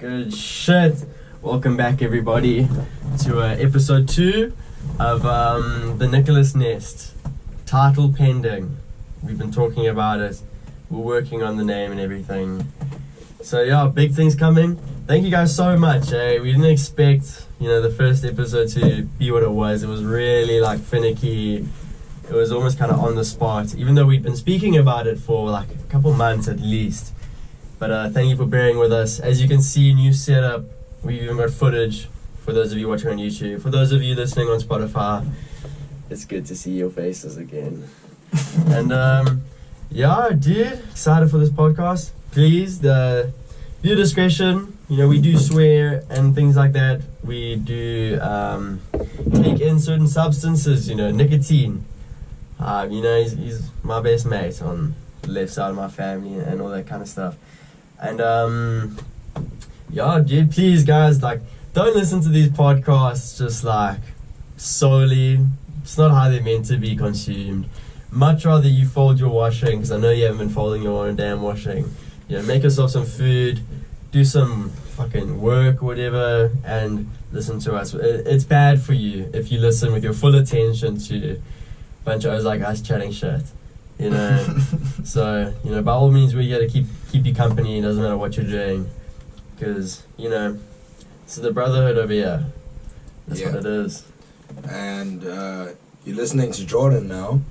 Good shit. Welcome back, everybody, to episode 2 of the Nicholas Nest. Title pending. We've been talking about it. We're working on the name and everything. So yeah, big things coming. Thank you guys so much. We didn't expect, the first episode to be what it was. It was really finicky. It was almost kind of on the spot, even though we'd been speaking about it for a couple months at least. But thank you for bearing with us. As you can see, new setup. We've even got footage for those of you watching on YouTube. For those of you listening on Spotify, it's good to see your faces again. And yeah, dude, excited for this podcast. Please, viewer discretion. We do swear and things like that. We do take in certain substances. Nicotine. He's my best mate on the left side of my family and all that kind of stuff. And yeah, dude, please guys, don't listen to these podcasts just solely. It's not how they're meant to be consumed. Much rather you fold your washing, because I know you haven't been folding your own damn washing. Make yourself some food, do some fucking work or whatever, and listen to us. It's bad for you if you listen with your full attention to a bunch of us like us chatting shit. So, by all means, we're here to keep you company. It doesn't matter what you're doing. Because, it's the brotherhood over here. That's what it is. And you're listening to Jordan now.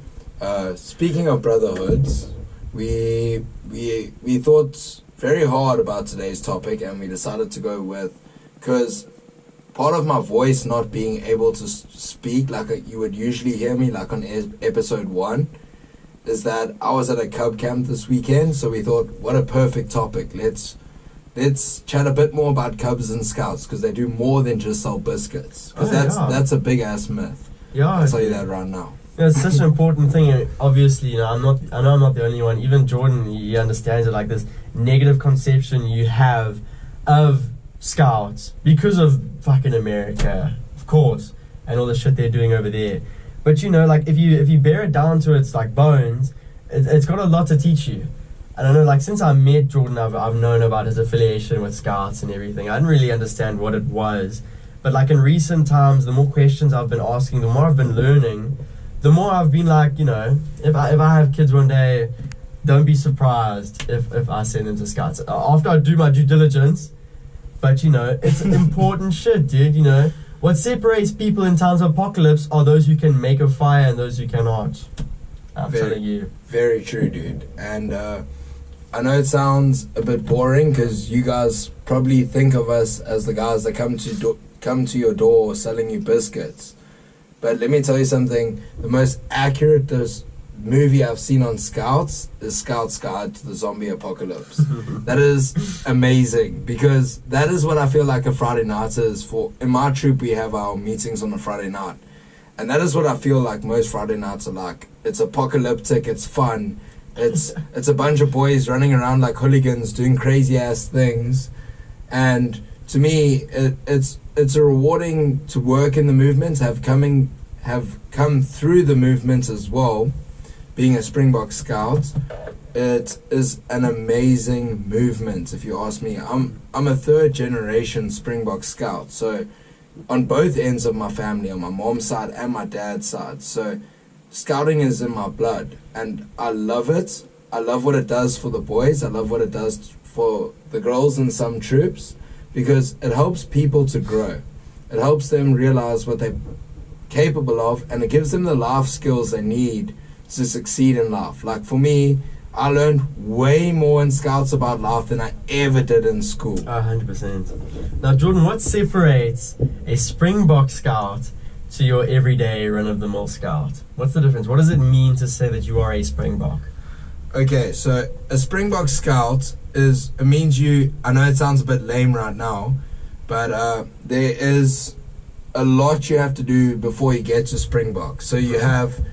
Speaking of brotherhoods, we thought very hard about today's topic, and we decided to go with, because part of my voice not being able to speak like you would usually hear me on episode 1 is that I was at a Cub camp this weekend, so we thought, what a perfect topic. Let's chat a bit more about Cubs and Scouts, because they do more than just sell biscuits. Because that's a big ass myth. Yeah, I'll tell you that right now. It's such an important thing. Obviously, I know I'm not the only one. Even Jordan, he understands it. This negative conception you have of Scouts because of fucking America, of course, and all the shit they're doing over there. But if you bear it down to its bones, it's got a lot to teach you. I don't know, since I met Jordan, I've known about his affiliation with Scouts and everything. I didn't really understand what it was. But in recent times, the more questions I've been asking, the more I've been learning, the more I've been if I have kids one day, don't be surprised if I send them to Scouts. After I do my due diligence. But, it's important shit, dude, What separates people in times of apocalypse are those who can make a fire and those who cannot. I'm telling you. Very true, dude. And I know it sounds a bit boring, because you guys probably think of us as the guys that come to your door selling you biscuits. But let me tell you something. The most accurate movie I've seen on Scouts is Scout's Guide to the Zombie Apocalypse. That is amazing, because that is what I feel like a Friday night is. In my troop, we have our meetings on a Friday night, and that is what I feel like most Friday nights are like. It's apocalyptic, it's fun, it's a bunch of boys running around like hooligans doing crazy ass things. And to me, it's a rewarding to work in the movement, have come through the movement as well. Being a Springbok Scout, it is an amazing movement, if you ask me. I'm a 3rd generation Springbok Scout, so on both ends of my family, on my mom's side and my dad's side. So scouting is in my blood, and I love it. I love what it does for the boys. I love what it does for the girls in some troops, because it helps people to grow. It helps them realize what they're capable of, and it gives them the life skills they need to succeed in life. For me, I learned way more in Scouts about life than I ever did in school. 100%. Now, Jordan, what separates a Springbok Scout to your everyday run-of-the-mill Scout? What's the difference? What does it mean to say that you are a Springbok? Okay, so a Springbok Scout means I know it sounds a bit lame right now, but there is a lot you have to do before you get to Springbok. So you have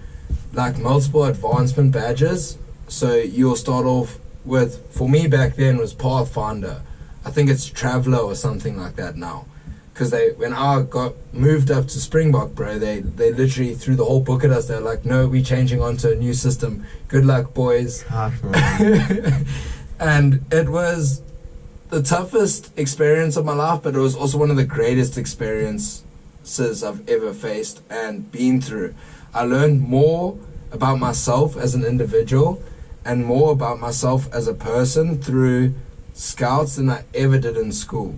multiple advancement badges. So you'll start off with, for me back then, was Pathfinder. I think it's Traveler or something like that now. Because when I got moved up to Springbok, bro, they literally threw the whole book at us. They're like, no, we're changing onto a new system. Good luck, boys. Harsh, man. And it was the toughest experience of my life, but it was also one of the greatest experiences I've ever faced and been through. I learned more about myself as an individual and more about myself as a person through Scouts than I ever did in school.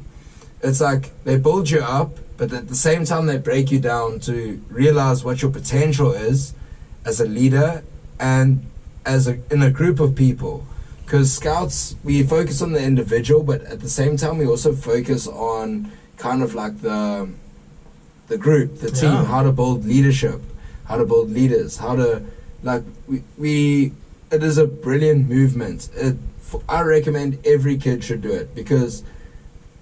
It's like they build you up, but at the same time they break you down to realize what your potential is as a leader and in a group of people. Because Scouts, we focus on the individual, but at the same time we also focus on kind of like the group, the team, how to build leadership, how to build leaders, how to like we it is a brilliant movement. I recommend every kid should do it because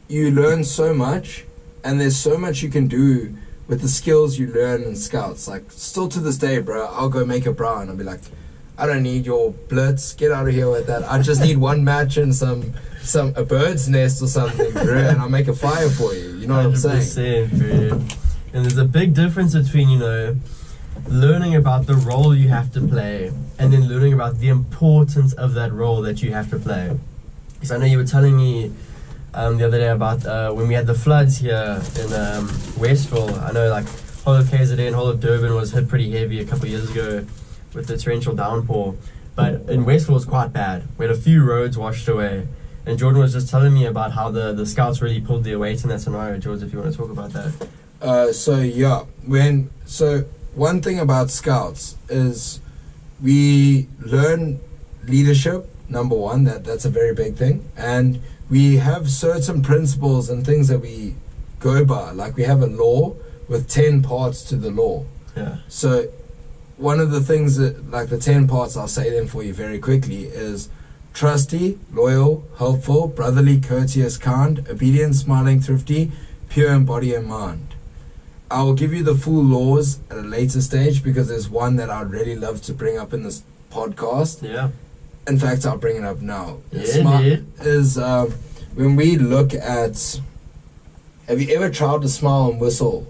you learn so much and there's so much you can do with the skills you learn in Scouts. Like still to this day, bro, I'll go make a bra and I'll be like, I don't need your blitz, get out of here with that. I just need one match and a bird's nest or something, bro, and I'll make a fire for you. You know what I'm saying? 100%, bro. And there's a big difference between, you know, learning about the role you have to play and then learning about the importance of that role that you have to play. Because I know you were telling me the other day about when we had the floods here in Westville. I know like whole of KZN and whole of Durban was hit pretty heavy a couple of years ago with the torrential downpour, but in Westville it was quite bad. We had a few roads washed away, and Jordan was just telling me about how the Scouts really pulled their weight in that scenario. George, if you want to talk about that. One thing about Scouts is we learn leadership, number one, that's a very big thing, and we have certain principles and things that we go by. Like we have a law with 10 parts to the law. Yeah. So one of the things that, like the 10 parts, I'll say them for you very quickly, is trusty, loyal, helpful, brotherly, courteous, kind, obedient, smiling, thrifty, pure in body and mind. I will give you the full laws at a later stage because there's one that I'd really love to bring up in this podcast. Yeah. In fact, I'll bring it up now. Yeah, is when we look at, have you ever tried to smile and whistle?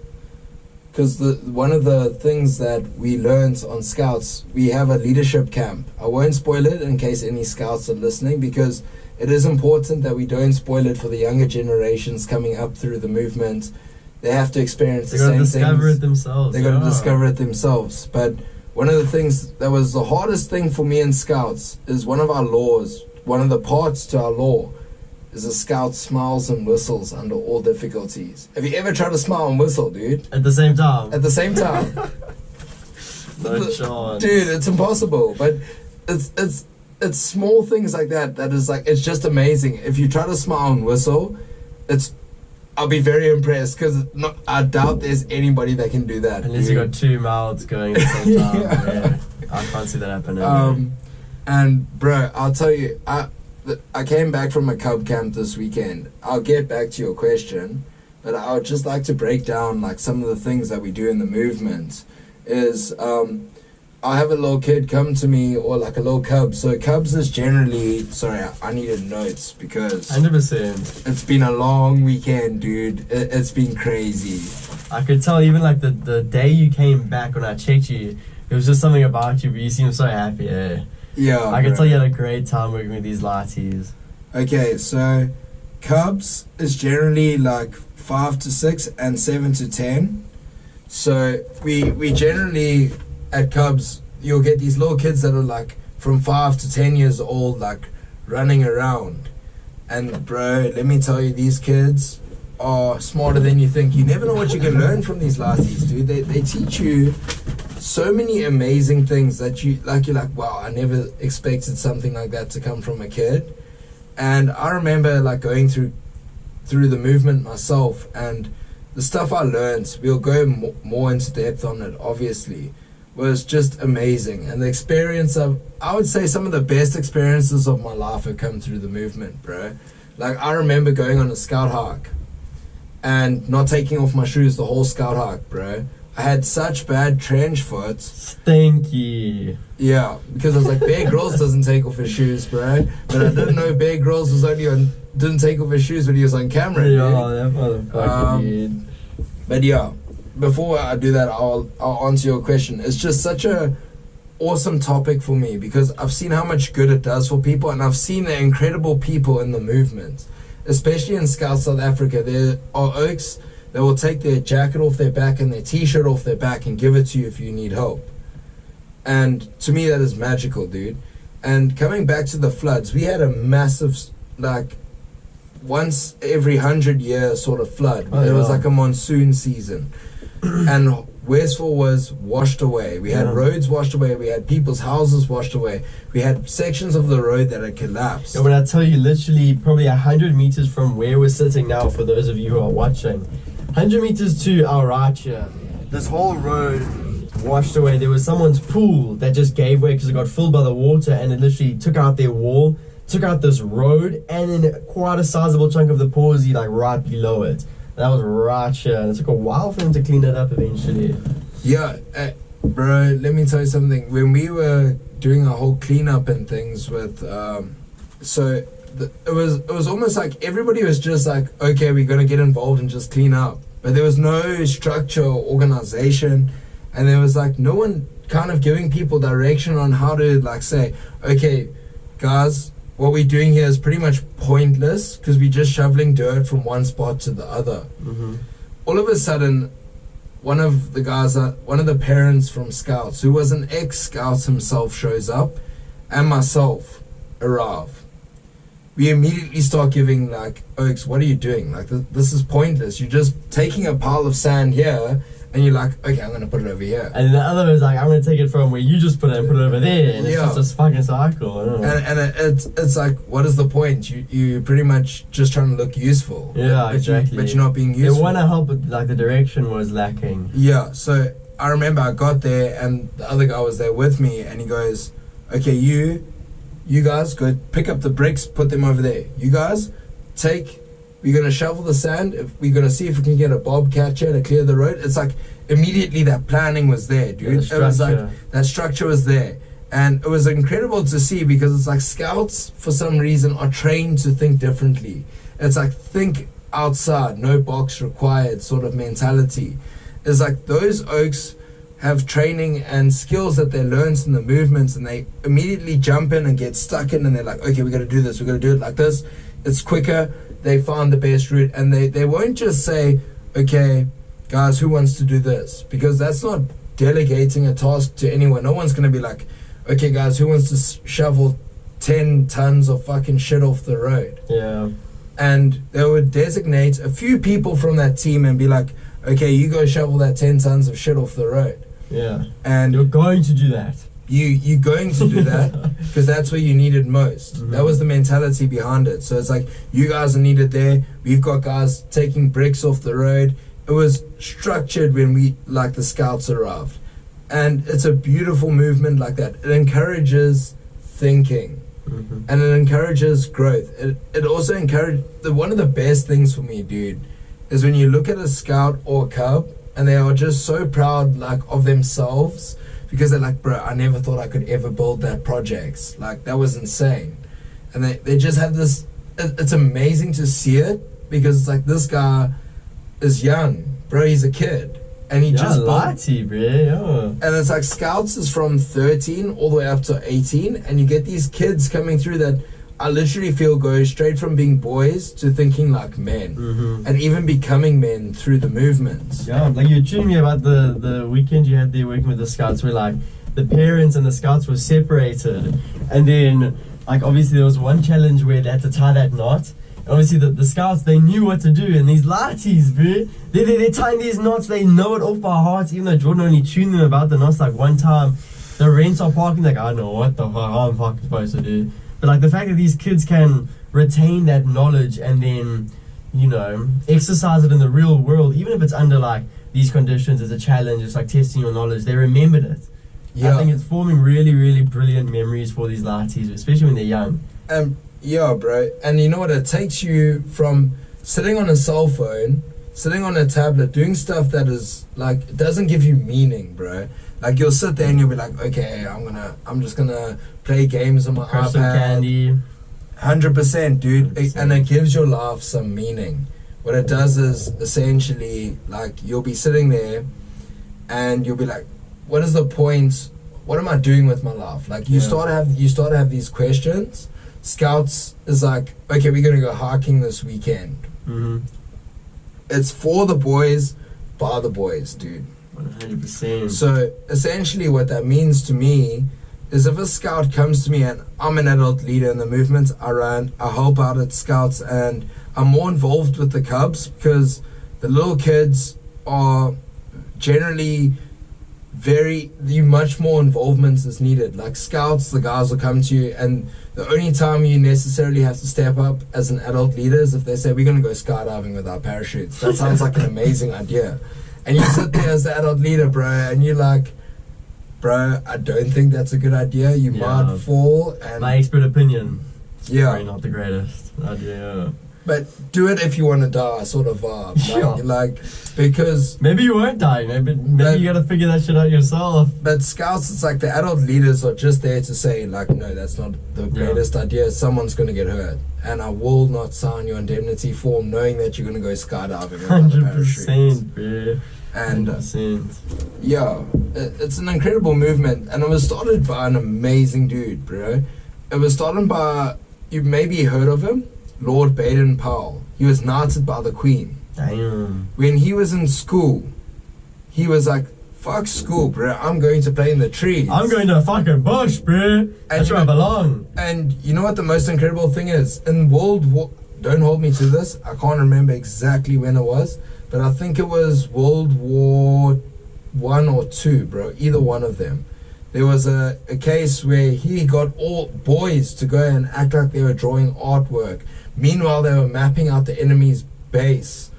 Because one of the things that we learned on Scouts, we have a leadership camp. I won't spoil it in case any Scouts are listening because it is important that we don't spoil it for the younger generations coming up through the movement. They have to experience the same things. They got to discover it themselves. They got to discover it themselves. But one of the things that was the hardest thing for me in Scouts is one of our laws, one of the parts to our law is a Scout smiles and whistles under all difficulties. Have you ever tried to smile and whistle, dude? At the same time? At the same time. No chance. Dude, it's impossible. But it's small things like that is like, it's just amazing. If you try to smile and whistle, I'll be very impressed because I doubt there's anybody that can do that. Unless you got two mouths going at the same time. Yeah. I can't see that happening. And bro, I'll tell you, I came back from a Cub camp this weekend. I'll get back to your question, but I would just like to break down like some of the things that we do in the movement. Is I have a little kid come to me, or like a little cub. So cubs is generally, sorry, I needed notes because 100%. It's been a long weekend, dude. It's been crazy. I could tell even like the day you came back when I checked you, there was just something about you, but you seemed so happy. Yeah, I could tell you had a great time working with these lighties. Okay, so cubs is generally like 5 to 6 and 7 to 10. So we generally at Cubs, you'll get these little kids that are like from 5 to 10 years old, like running around. And bro, let me tell you, these kids are smarter than you think. You never know what you can learn from these lassies, dude. They teach you so many amazing things that you're like, wow, I never expected something like that to come from a kid. And I remember like going through the movement myself, and the stuff I learned, we'll go more into depth on it, obviously, was just amazing. And the experience of, I would say some of the best experiences of my life have come through the movement, bro. Like, I remember going on a scout hike and not taking off my shoes the whole scout hike, bro. I had such bad trench foot. Stinky. Yeah, because I was like, Bear Grylls doesn't take off his shoes, bro. But I didn't know Bear Grylls was didn't take off his shoes when he was on camera. Yeah, that motherfucker, dude. But yeah, before I do that, I'll answer your question. It's just such a awesome topic for me because I've seen how much good it does for people, and I've seen the incredible people in the movement. especially in Scout South Africa, there are oaks that will take their jacket off their back and their t-shirt off their back and give it to you if you need help. And to me, that is magical, dude. And coming back to the floods, we had a massive, like, once every 100-year sort of flood. It was like a monsoon season. And Westville was washed away. We had roads washed away. We had people's houses washed away. We had sections of the road that had collapsed. And when I tell you, literally probably 100 meters from where we're sitting now, for those of you who are watching, 100 meters to our right here, this whole road washed away. There was someone's pool that just gave way because it got filled by the water, and it literally took out their wall, took out this road, and then quite a sizable chunk of the pawsey like right below it. That was right here, and it took a while for them to clean it up eventually. Yeah, bro, let me tell you something. When we were doing a whole cleanup and things with, it was almost like everybody was just like, okay, we're gonna get involved and just clean up. But there was no structure or organization, and there was like no one kind of giving people direction on how to like say, okay, guys, what we're doing here is pretty much pointless because we're just shoveling dirt from one spot to the other. All of a sudden, one of the parents from Scouts, who was an ex-Scout himself, shows up, and myself arrive. We immediately start giving like, Oaks, what are you doing? Like, this is pointless. You're just taking a pile of sand here, and you're like, okay, I'm going to put it over here. And the other is like, I'm going to take it from where you just put it and put it over there. And it's just this fucking cycle. I don't know. And it's like, what is the point? You're pretty much just trying to look useful. Yeah, exactly. But you're not being useful. They want to help, but like the direction was lacking. Yeah, so I remember I got there, and the other guy was there with me, and he goes, okay, you guys go pick up the bricks, put them over there. You guys we're going to shovel the sand. We're going to see if we can get a bobcat here to clear the road. It's like immediately that planning was there, dude. Yeah, it was like that structure was there. And it was incredible to see because it's like Scouts, for some reason, are trained to think differently. It's like think outside, no box required sort of mentality. It's like those Oaks have training and skills that they learned in the movements, and they immediately jump in and get stuck in, and they're like, okay, we got to do this. We got to do it like this. It's quicker. They found the best route, and they won't just say, okay, guys, who wants to do this? Because that's not delegating a task to anyone. No one's going to be like, okay, guys, who wants to shovel 10 tons of fucking shit off the road? Yeah. And they would designate a few people from that team and be like, okay, you go shovel that 10 tons of shit off the road. Yeah. And you're going to do that. You're going to do that because that's where you need it most. That was the mentality behind it. So it's like, you guys are needed there. We've got guys taking bricks off the road. It was structured when the Scouts arrived. And it's a beautiful movement like that. It encourages thinking. And it encourages growth. It also encourages, one of the best things for me, dude, is when you look at a Scout or a Cub and they are just so proud like of themselves, because they're like, bro, I never thought I could ever build that project. Like, that was insane. And they just have this, it's amazing to see it, because it's like, this guy is young. Bro, he's a kid. And he just Lati, bro. Yeah. And it's like, Scouts is from 13 all the way up to 18. And you get these kids coming through that I literally feel go straight from being boys to thinking like men, and even becoming men through the movements. Yeah, like you were telling me about the weekend you had there working with the Scouts, where like the parents and the Scouts were separated, and then like obviously there was one challenge where they had to tie that knot. Obviously the Scouts, they knew what to do, and these laties, bro, they're tying these knots, they know it off by heart, even though Jordan only tuned them about the knots like one time. The rents are parking, like, I don't know what the fuck I'm fucking supposed to do. But like the fact that these kids can retain that knowledge and then, you know, exercise it in the real world, even if it's under like these conditions, as a challenge, it's like testing your knowledge, they remembered it. Yeah. I think it's forming really, really brilliant memories for these laties, especially when they're young. Yeah, bro. And you know what? It takes you from sitting on a cell phone, sitting on a tablet, doing stuff that is like, it doesn't give you meaning, bro. Like, you'll sit there and you'll be like, okay, I'm just gonna play games on my Crush iPad. some candy. 100%, dude. 100%. And it gives your life some meaning. What it does is essentially, like, you'll be sitting there and you'll be like, what is the point? What am I doing with my life? Like, you start to have these questions. Scouts is like, okay, we're gonna go hiking this weekend. Mm-hmm. It's for the boys, by the boys, dude. 100%. So essentially what that means to me is if a scout comes to me and I'm an adult leader in the movement I run, I help out at scouts and I'm more involved with the cubs because the little kids are generally much more involvement is needed. Like scouts, the guys will come to you and the only time you necessarily have to step up as an adult leader is if they say we're going to go skydiving with our parachutes. That sounds like an amazing idea. And you sit there as the adult leader, bro, and you're like, bro, I don't think that's a good idea. You might fall. And my expert opinion. Yeah. Probably not the greatest idea. But do it if you want to die, sort of vibe. Like, because maybe you won't die. Maybe you gotta figure that shit out yourself. But scouts, it's like the adult leaders are just there to say, like, no, that's not the greatest idea. Someone's gonna get hurt, and I will not sign your indemnity form, knowing that you're gonna go skydiving. 100%, bro. And 100%. Yeah, it's an incredible movement, and it was started by an amazing dude, bro. It was started by, you maybe heard of him, Lord Baden-Powell. He was knighted by the Queen. Damn. When he was in school, he was like, fuck school, bro, I'm going to play in the trees. I'm going to a fucking bush, bro. That's where I belong. And you know what the most incredible thing is? In World War, don't hold me to this, I can't remember exactly when it was, but I think it was World War 1 or 2, bro, either one of them. There was a case where he got all boys to go and act like they were drawing artwork. Meanwhile, they were mapping out the enemy's base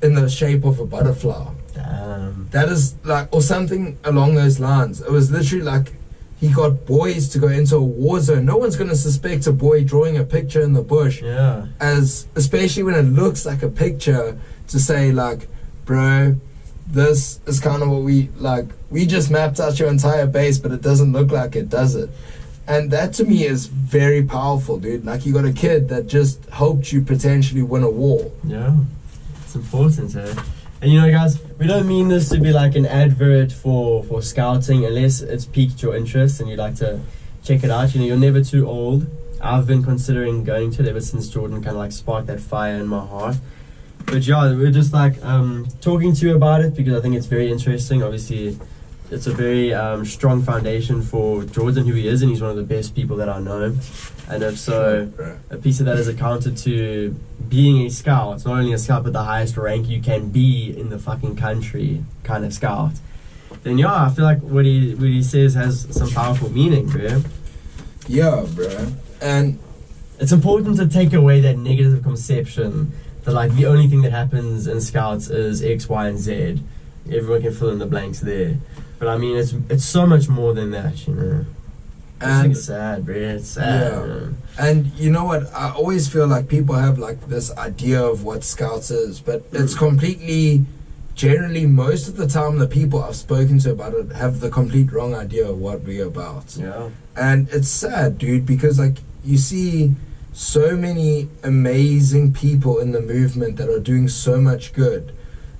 in the shape of a butterfly. Damn. That is like, or something along those lines. It was literally like he got boys to go into a war zone. No one's going to suspect a boy drawing a picture in the bush. Yeah. Especially when it looks like a picture, to say like, bro, this is kind of what we just mapped out your entire base, but it doesn't look like it, does it? And that to me is very powerful, dude. Like, you got a kid that just helped you potentially win a war. Yeah, it's important, eh? And you know, guys, we don't mean this to be like an advert for scouting, unless it's piqued your interest and you'd like to check it out. You know, you're never too old. I've been considering going to it ever since Jordan kind of like sparked that fire in my heart. But yeah, we're just like talking to you about it because I think it's very interesting. Obviously, it's a very strong foundation for Jordan, who he is, and he's one of the best people that I know. And if so, a piece of that is accounted to being a scout. It's not only a scout, but the highest rank you can be in the fucking country, kind of scout. Then yeah, I feel like what he says has some powerful meaning, bro. Yeah, bro. And it's important to take away that negative conception that like the only thing that happens in scouts is X, Y, and Z. Everyone can fill in the blanks there. But I mean, it's so much more than that, you know. And it's sad, bro. It's sad. Yeah. Man. And you know what? I always feel like people have like this idea of what scouts is, but it's completely, generally, most of the time, the people I've spoken to about it have the complete wrong idea of what we're about. Yeah. And it's sad, dude, because like you see so many amazing people in the movement that are doing so much good,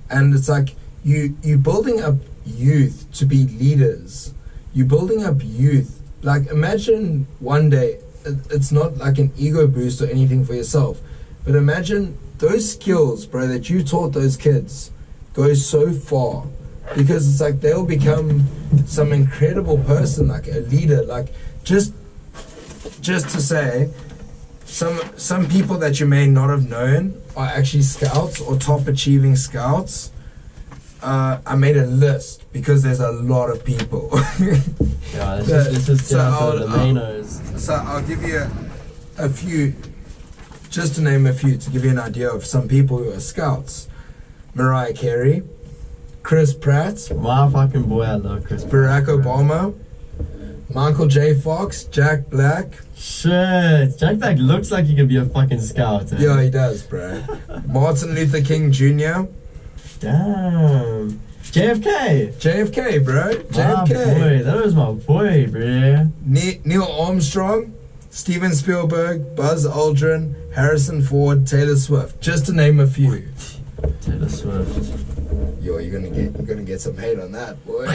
and it's like you building up youth to be leaders. You're building up youth. Like, imagine one day, it's not like an ego boost or anything for yourself, but imagine those skills, bro, that you taught those kids go so far, because it's like they'll become some incredible person, like a leader. Like, just to say, some people that you may not have known are actually scouts or top achieving scouts. I made a list because there's a lot of people. Yeah, let's just get out the mainos. So I'll give you a few, just to name a few, to give you an idea of some people who are scouts. Mariah Carey, Chris Pratt, my fucking boy, I love Chris Pratt. Barack Obama, Michael J. Fox, Jack Black. Shit, Jack Black looks like he could be a fucking scout. Eh? Yeah, he does, bro. Martin Luther King Jr. Damn. JFK, bro. JFK. Boy, that was my boy, bro. Neil Armstrong, Steven Spielberg, Buzz Aldrin, Harrison Ford, Taylor Swift, just to name a few. Taylor Swift. Yo, you're gonna get some hate on that, boy.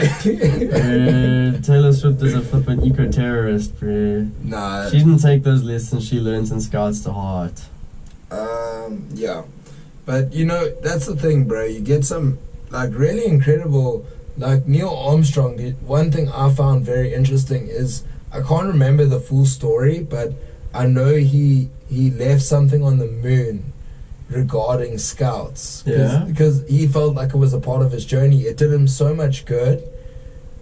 Taylor Swift is a flippin' eco-terrorist, bro. Nah. She didn't take those lessons she learned in Scouts to heart. Yeah. But, you know, that's the thing, bro. You get some, like, really incredible, like, Neil Armstrong did. One thing I found very interesting is, I can't remember the full story, but I know he left something on the moon regarding Scouts. Because he felt like it was a part of his journey. It did him so much good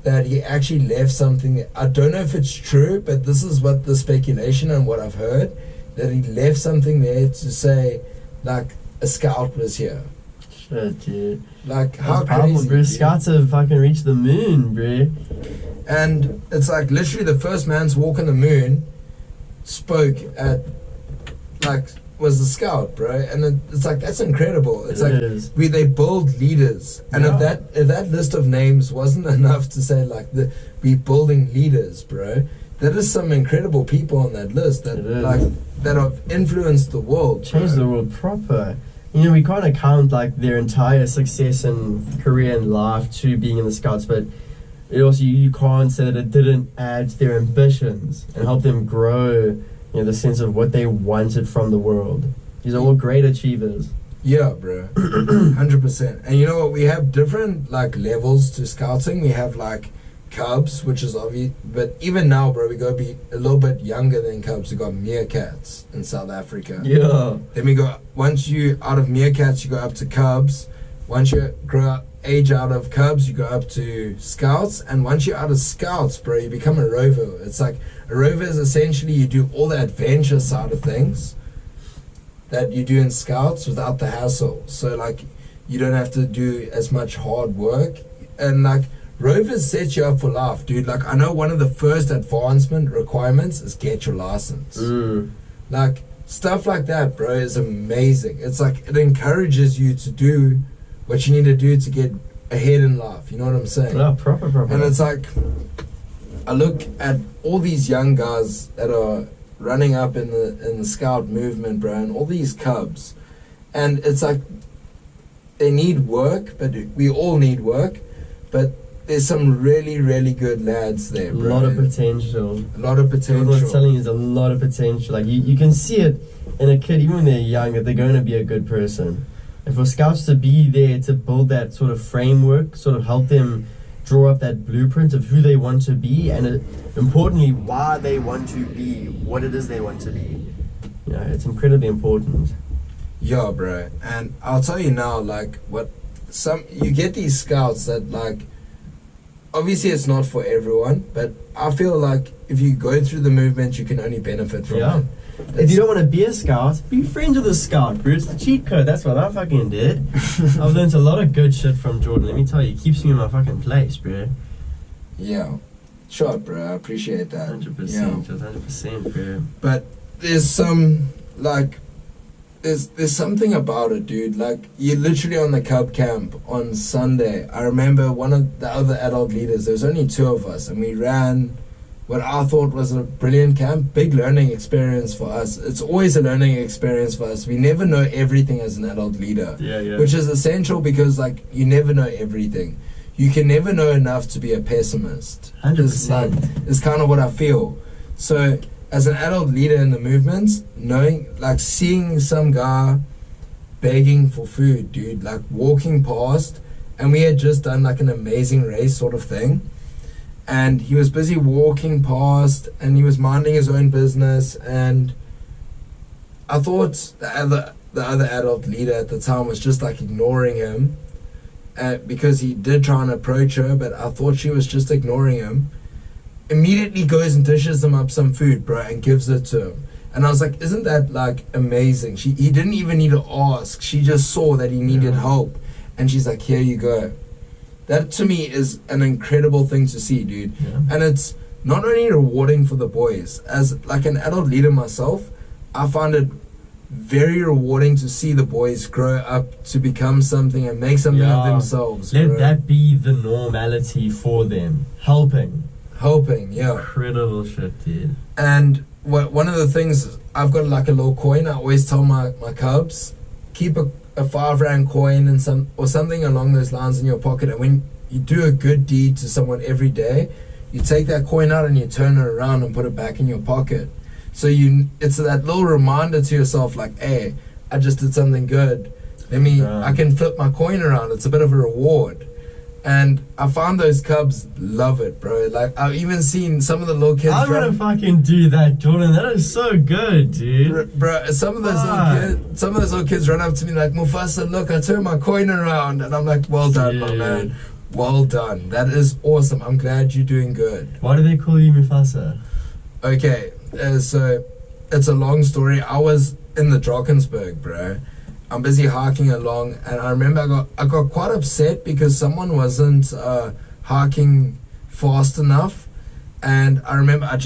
that he actually left something. I don't know if it's true, but this is what the speculation and what I've heard, that he left something there to say, like, a scout was here. Shit, dude. Like, how that's powerful, crazy, bro. dude. Scouts have fucking reached the moon, bro. And it's like literally the first man to walk on the moon spoke at, like, was the scout, bro. And it's like, that's incredible. It's they build leaders. And if that list of names wasn't enough to say, like, we building leaders, bro, there is some incredible people on that list that have influenced the world. Changed the world proper. You know, we can't account like their entire success and career and life to being in the Scouts, but it also you can't say that it didn't add to their ambitions and help them grow, you know, the sense of what they wanted from the world. These are all great achievers. Yeah, bro. 100%. And you know what? We have different, like, levels to scouting. We have, like, Cubs, which is obvious, but even now, bro, we go be a little bit younger than Cubs. We got meerkats in South Africa. Yeah. Then we go, once you out of meerkats, you go up to Cubs. Once you age out of Cubs, you go up to Scouts. And once you're out of Scouts, bro, you become a rover. It's like, a rover is essentially you do all the adventure side of things that you do in Scouts without the hassle. So, like, you don't have to do as much hard work. And, like, Rovers set you up for life, dude. Like, I know one of the first advancement requirements is get your license. Like, stuff like that, bro, is amazing. It's like, it encourages you to do what you need to do to get ahead in life. You know what I'm saying? Yeah, proper. And it's like, I look at all these young guys that are running up in the Scout movement, bro, and all these Cubs. And it's like, they need work, but we all need work. But there's some really, really good lads there, bro. A lot of potential. What I was telling you is a lot of potential. Like, you can see it in a kid, even when they're young, that they're going to be a good person. And for Scouts to be there to build that sort of framework, sort of help them draw up that blueprint of who they want to be, and importantly, why they want to be, what it is they want to be. You know, it's incredibly important. Yeah, bro. And I'll tell you now, like, you get these Scouts that, like, obviously it's not for everyone, but I feel like if you go through the movement, you can only benefit from it. If you don't want to be a Scout, be friends with a Scout, bro. It's the cheat code. That's what I fucking did. I've learned a lot of good shit from Jordan. Let me tell you, he keeps me in my fucking place, bro. Yeah. Sure, bro. I appreciate that. 100%, yeah. 100%, bro. But there's some, like, there's something about it, dude. Like, you're literally on the Cub camp on Sunday. I remember one of the other adult leaders, there was only two of us, and we ran what I thought was a brilliant camp. Big learning experience for us. It's always a learning experience for us. We never know everything as an adult leader. Yeah. Which is essential because, like, you never know everything. You can never know enough to be a pessimist. 100%. It's kind of what I feel. So, as an adult leader in the movement, seeing some guy begging for food, dude, like walking past, and we had just done like an amazing race sort of thing, and he was busy walking past, and he was minding his own business, and I thought the other adult leader at the time was just like ignoring him, because he did try and approach her, but I thought she was just ignoring him. Immediately goes and dishes him up some food, bro, and gives it to him. And I was like, isn't that, like, amazing? He didn't even need to ask. She just saw that he needed help, and she's like, here you go. That, to me, is an incredible thing to see, dude. Yeah. And it's not only rewarding for the boys. As, like, an adult leader myself, I find it very rewarding to see the boys grow up to become something and make something of themselves. Let that be the normality for them. Helping, yeah. Incredible shit, dude. And one of the things, I've got like a little coin. I always tell my Cubs, keep a 5 rand coin and something along those lines in your pocket, and when you do a good deed to someone every day, you take that coin out and you turn it around and put it back in your pocket. So it's that little reminder to yourself, like, hey, I just did something good. I can flip my coin around. It's a bit of a reward. And I found those cubs love it, bro. Like, I've even seen some of the little kids. I'm gonna fucking do that, Jordan. That is so good, dude. Bro, some of those little kids run up to me like, Mufasa, look, I turned my coin around. And I'm like, well done, my man. Well done. That is awesome. I'm glad you're doing good. Why do they call you Mufasa? Okay, so it's a long story. I was in the Drakensberg, bro. I'm busy hiking along, and I remember I got quite upset because someone wasn't hiking fast enough. And I remember I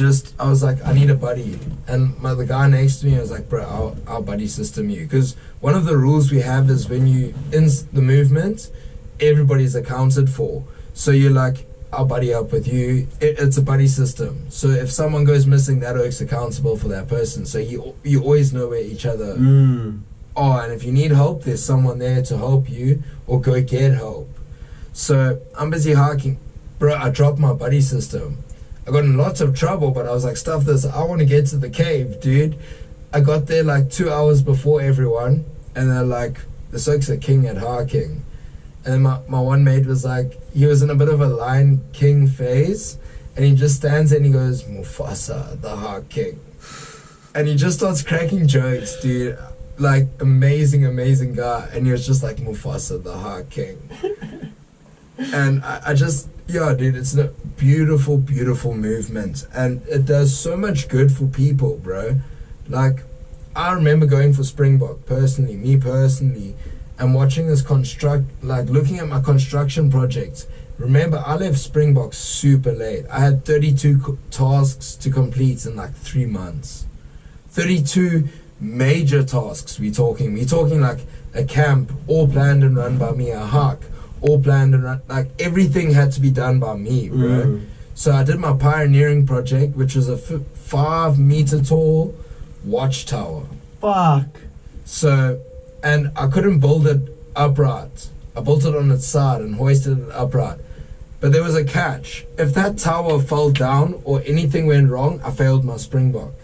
was like, I need a buddy. And the guy next to me was like, bro, I'll buddy system you. Because one of the rules we have is when you in the movement, everybody's accounted for. So you're like, I'll buddy up with you. It's a buddy system. So if someone goes missing, that oak's accountable for that person. So you always know where each other are. And if you need help, there's someone there to help you or go get help. So I'm busy hiking. Bro, I dropped my buddy system. I got in lots of trouble, but I was like, stuff this. I want to get to the cave, dude. I got there like 2 hours before everyone. And they're like, this oak's a king at hiking. And then my one mate was like, he was in a bit of a Lion King phase, and he just stands there and he goes, Mufasa, the Hawk King. And he just starts cracking jokes, dude. Like, amazing guy. And he was just like, Mufasa, the Hawk King. And I just, dude, it's a beautiful movement. And it does so much good for people, bro. Like, I remember going for Springbok, me personally, and watching this looking at my construction projects. Remember, I left Springbok super late. I had 32 tasks to complete in like 3 months. 32 major tasks we're talking like a camp, all planned and run by me, a hike, all planned and run, like everything had to be done by me, bro. So I did my pioneering project, which was a 5 meter tall watchtower. Fuck. So, and I couldn't build it upright. I built it on its side and hoisted it upright. But there was a catch. If that tower fell down or anything went wrong, I failed my Springbok.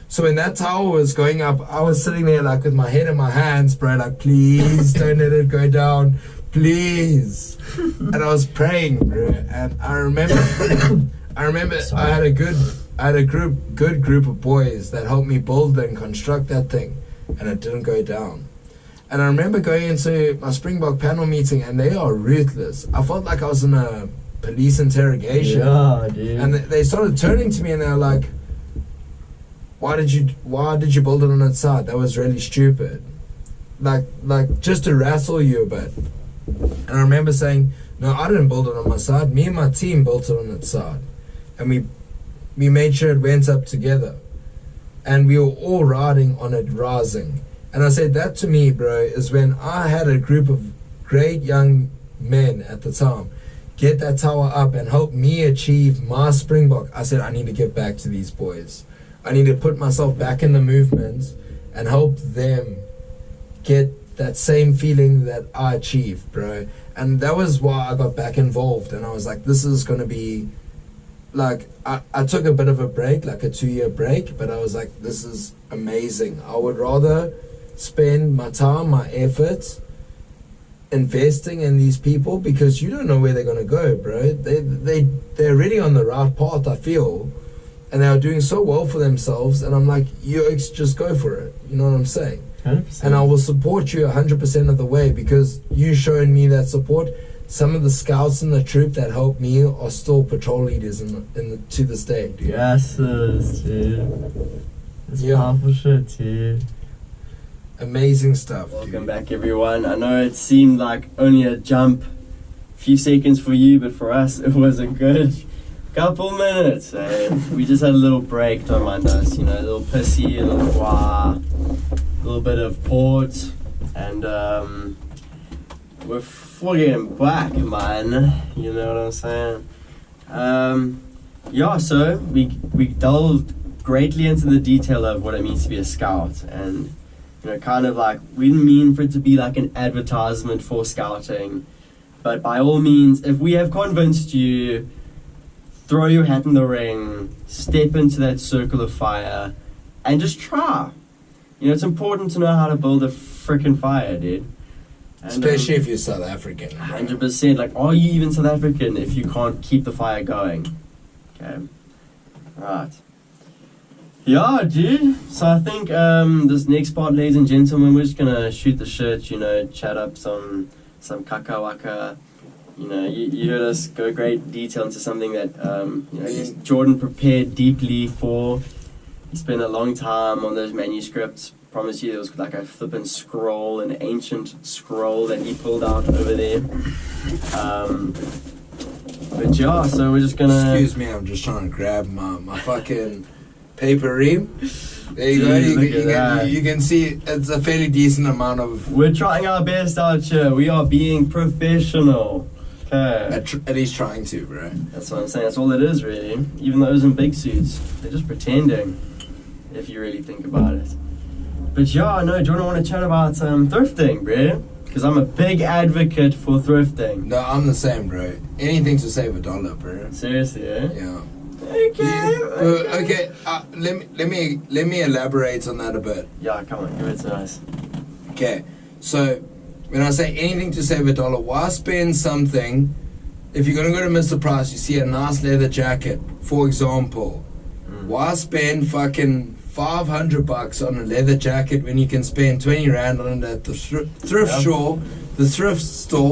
So when that tower was going up, I was sitting there like with my head in my hands, bro, like, please don't let it go down, please. And I was praying, bro. And I remember I had a good group of boys that helped me build and construct that thing, and it didn't go down. And I remember going into my Springbok panel meeting, and they are ruthless. I felt like I was in a police interrogation. Yeah, dude. And they started turning to me, and they were like, why did you build it on its side? That was really stupid. Like just to wrestle you a bit. And I remember saying, no, I didn't build it on my side. Me and my team built it on its side. And we made sure it went up together. And we were all riding on it rising. And I said, that to me, bro, is when I had a group of great young men at the time get that tower up and help me achieve my Springbok. I said, I need to give back to these boys. I need to put myself back in the movement and help them get that same feeling that I achieved, bro. And that was why I got back involved. And I was like, this is going to be, like, I took a bit of a break, like a 2-year break, but I was like, this is amazing. I would rather spend my time, my effort, investing in these people, because you don't know where they're going to go, bro. They're already on the right path, I feel. And they are doing so well for themselves, and I'm like, you just go for it. You know what I'm saying? 100%. And I will support you 100% of the way, because you showing me that support. Some of the scouts in the troop that helped me are still patrol leaders to this day, dude. Yes, dude. It's powerful shit, dude. Amazing stuff. Welcome back, everyone. I know it seemed like only a few seconds for you, but for us, it was a good couple minutes. We just had a little break, don't mind us, a little pissy, a little wah, a little bit of port, and we're fucking back, man. You know what I'm saying? So we delved greatly into the detail of what it means to be a scout, and kind of like, we didn't mean for it to be like an advertisement for scouting, but by all means, if we have convinced you, throw your hat in the ring, step into that circle of fire, and just try. It's important to know how to build a freaking fire, dude. And, especially if you're South African. 100%. Like, are you even South African if you can't keep the fire going? Okay. Right. Yeah, dude. So I think this next part, ladies and gentlemen, we're just gonna shoot the shit, chat up some kaka waka. You heard us go great detail into something that Jordan prepared deeply for. He spent a long time on those manuscripts. Promise you, there was like a flippin' scroll, an ancient scroll that he pulled out over there. But yeah, so we're just gonna. Excuse me, I'm just trying to grab my fucking paper ream. There you go. You can see it's a fairly decent amount of. We're trying our best out here. We are being professional. Okay. At least trying to, bro. That's what I'm saying. That's all it is, really. Even those in big suits, they're just pretending. If you really think about it. But yeah, no, do you want to chat about thrifting, bro? Because I'm a big advocate for thrifting. No, I'm the same, bro. Anything to save $1, bro. Seriously, eh? Yeah. Okay. Let me elaborate on that a bit. Yeah, come on, give it to us. Okay, so when I say anything to save $1, why spend something? If you're gonna go to Mr. Price, you see a nice leather jacket, for example. Why spend fucking $500 on a leather jacket when you can spend 20 rand on it at the thrift store?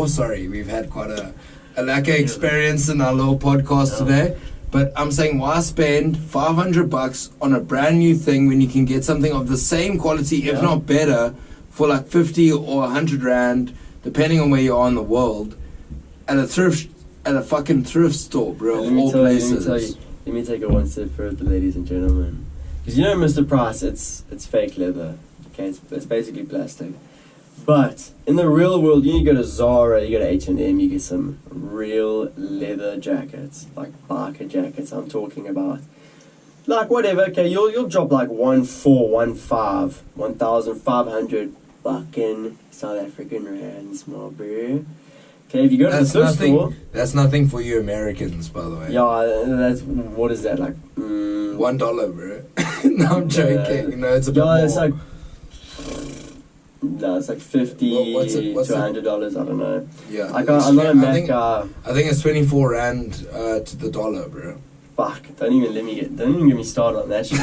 Sorry, we've had quite a lack of experience in our little podcast today. But I'm saying, why spend $500 on a brand new thing when you can get something of the same quality, if not better, for like 50 or 100 rand, depending on where you are in the world, at a fucking thrift store, bro, of all places. Let me take it one step further, ladies and gentlemen. Because Mr. Price, it's fake leather. Okay, it's basically plastic. But in the real world, you go to Zara, you go to H&M, you get some real leather jackets, like biker jackets. I'm talking about, like whatever. Okay, you'll drop like 1,500 fucking South African rands, my bro. Okay, if you go to the thrift store, that's nothing for you Americans, by the way. Yeah, that's what is that like? $1, bro. No, I'm joking. It's a bit more. It's like. No, it's like $50 to $100. I don't know. Yeah, I'm not a math guy. I think it's 24 rand to the dollar, bro. Fuck! Don't even get me started on that shit.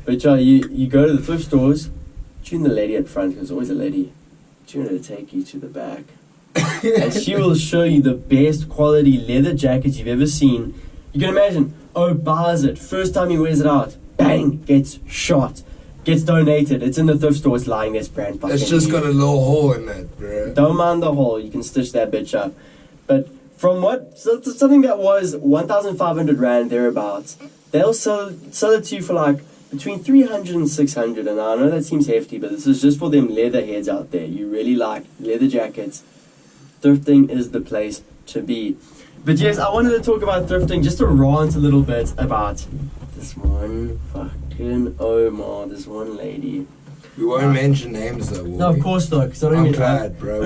But you go to the thrift stores, tune the lady at front, because there's always a lady. Tune her to take you to the back, and she will show you the best quality leather jackets you've ever seen. You can imagine. Buys it. First time he wears it out, bang, gets shot. Gets donated. It's in the thrift store. It's lying there. It's brand fucking It's just new. got a little hole in it, bro. Don't mind the hole. You can stitch that bitch up. But from something that was 1,500 rand thereabouts, they'll sell it to you for like between 300 and 600. And I know that seems hefty, but this is just for them leather heads out there. You really like leather jackets. Thrifting is the place to be. But yes, I wanted to talk about thrifting, just to rant a little bit about this one fucking Omar, this one lady. We won't mention names though, will we? No, of course not, because I'm glad, bro.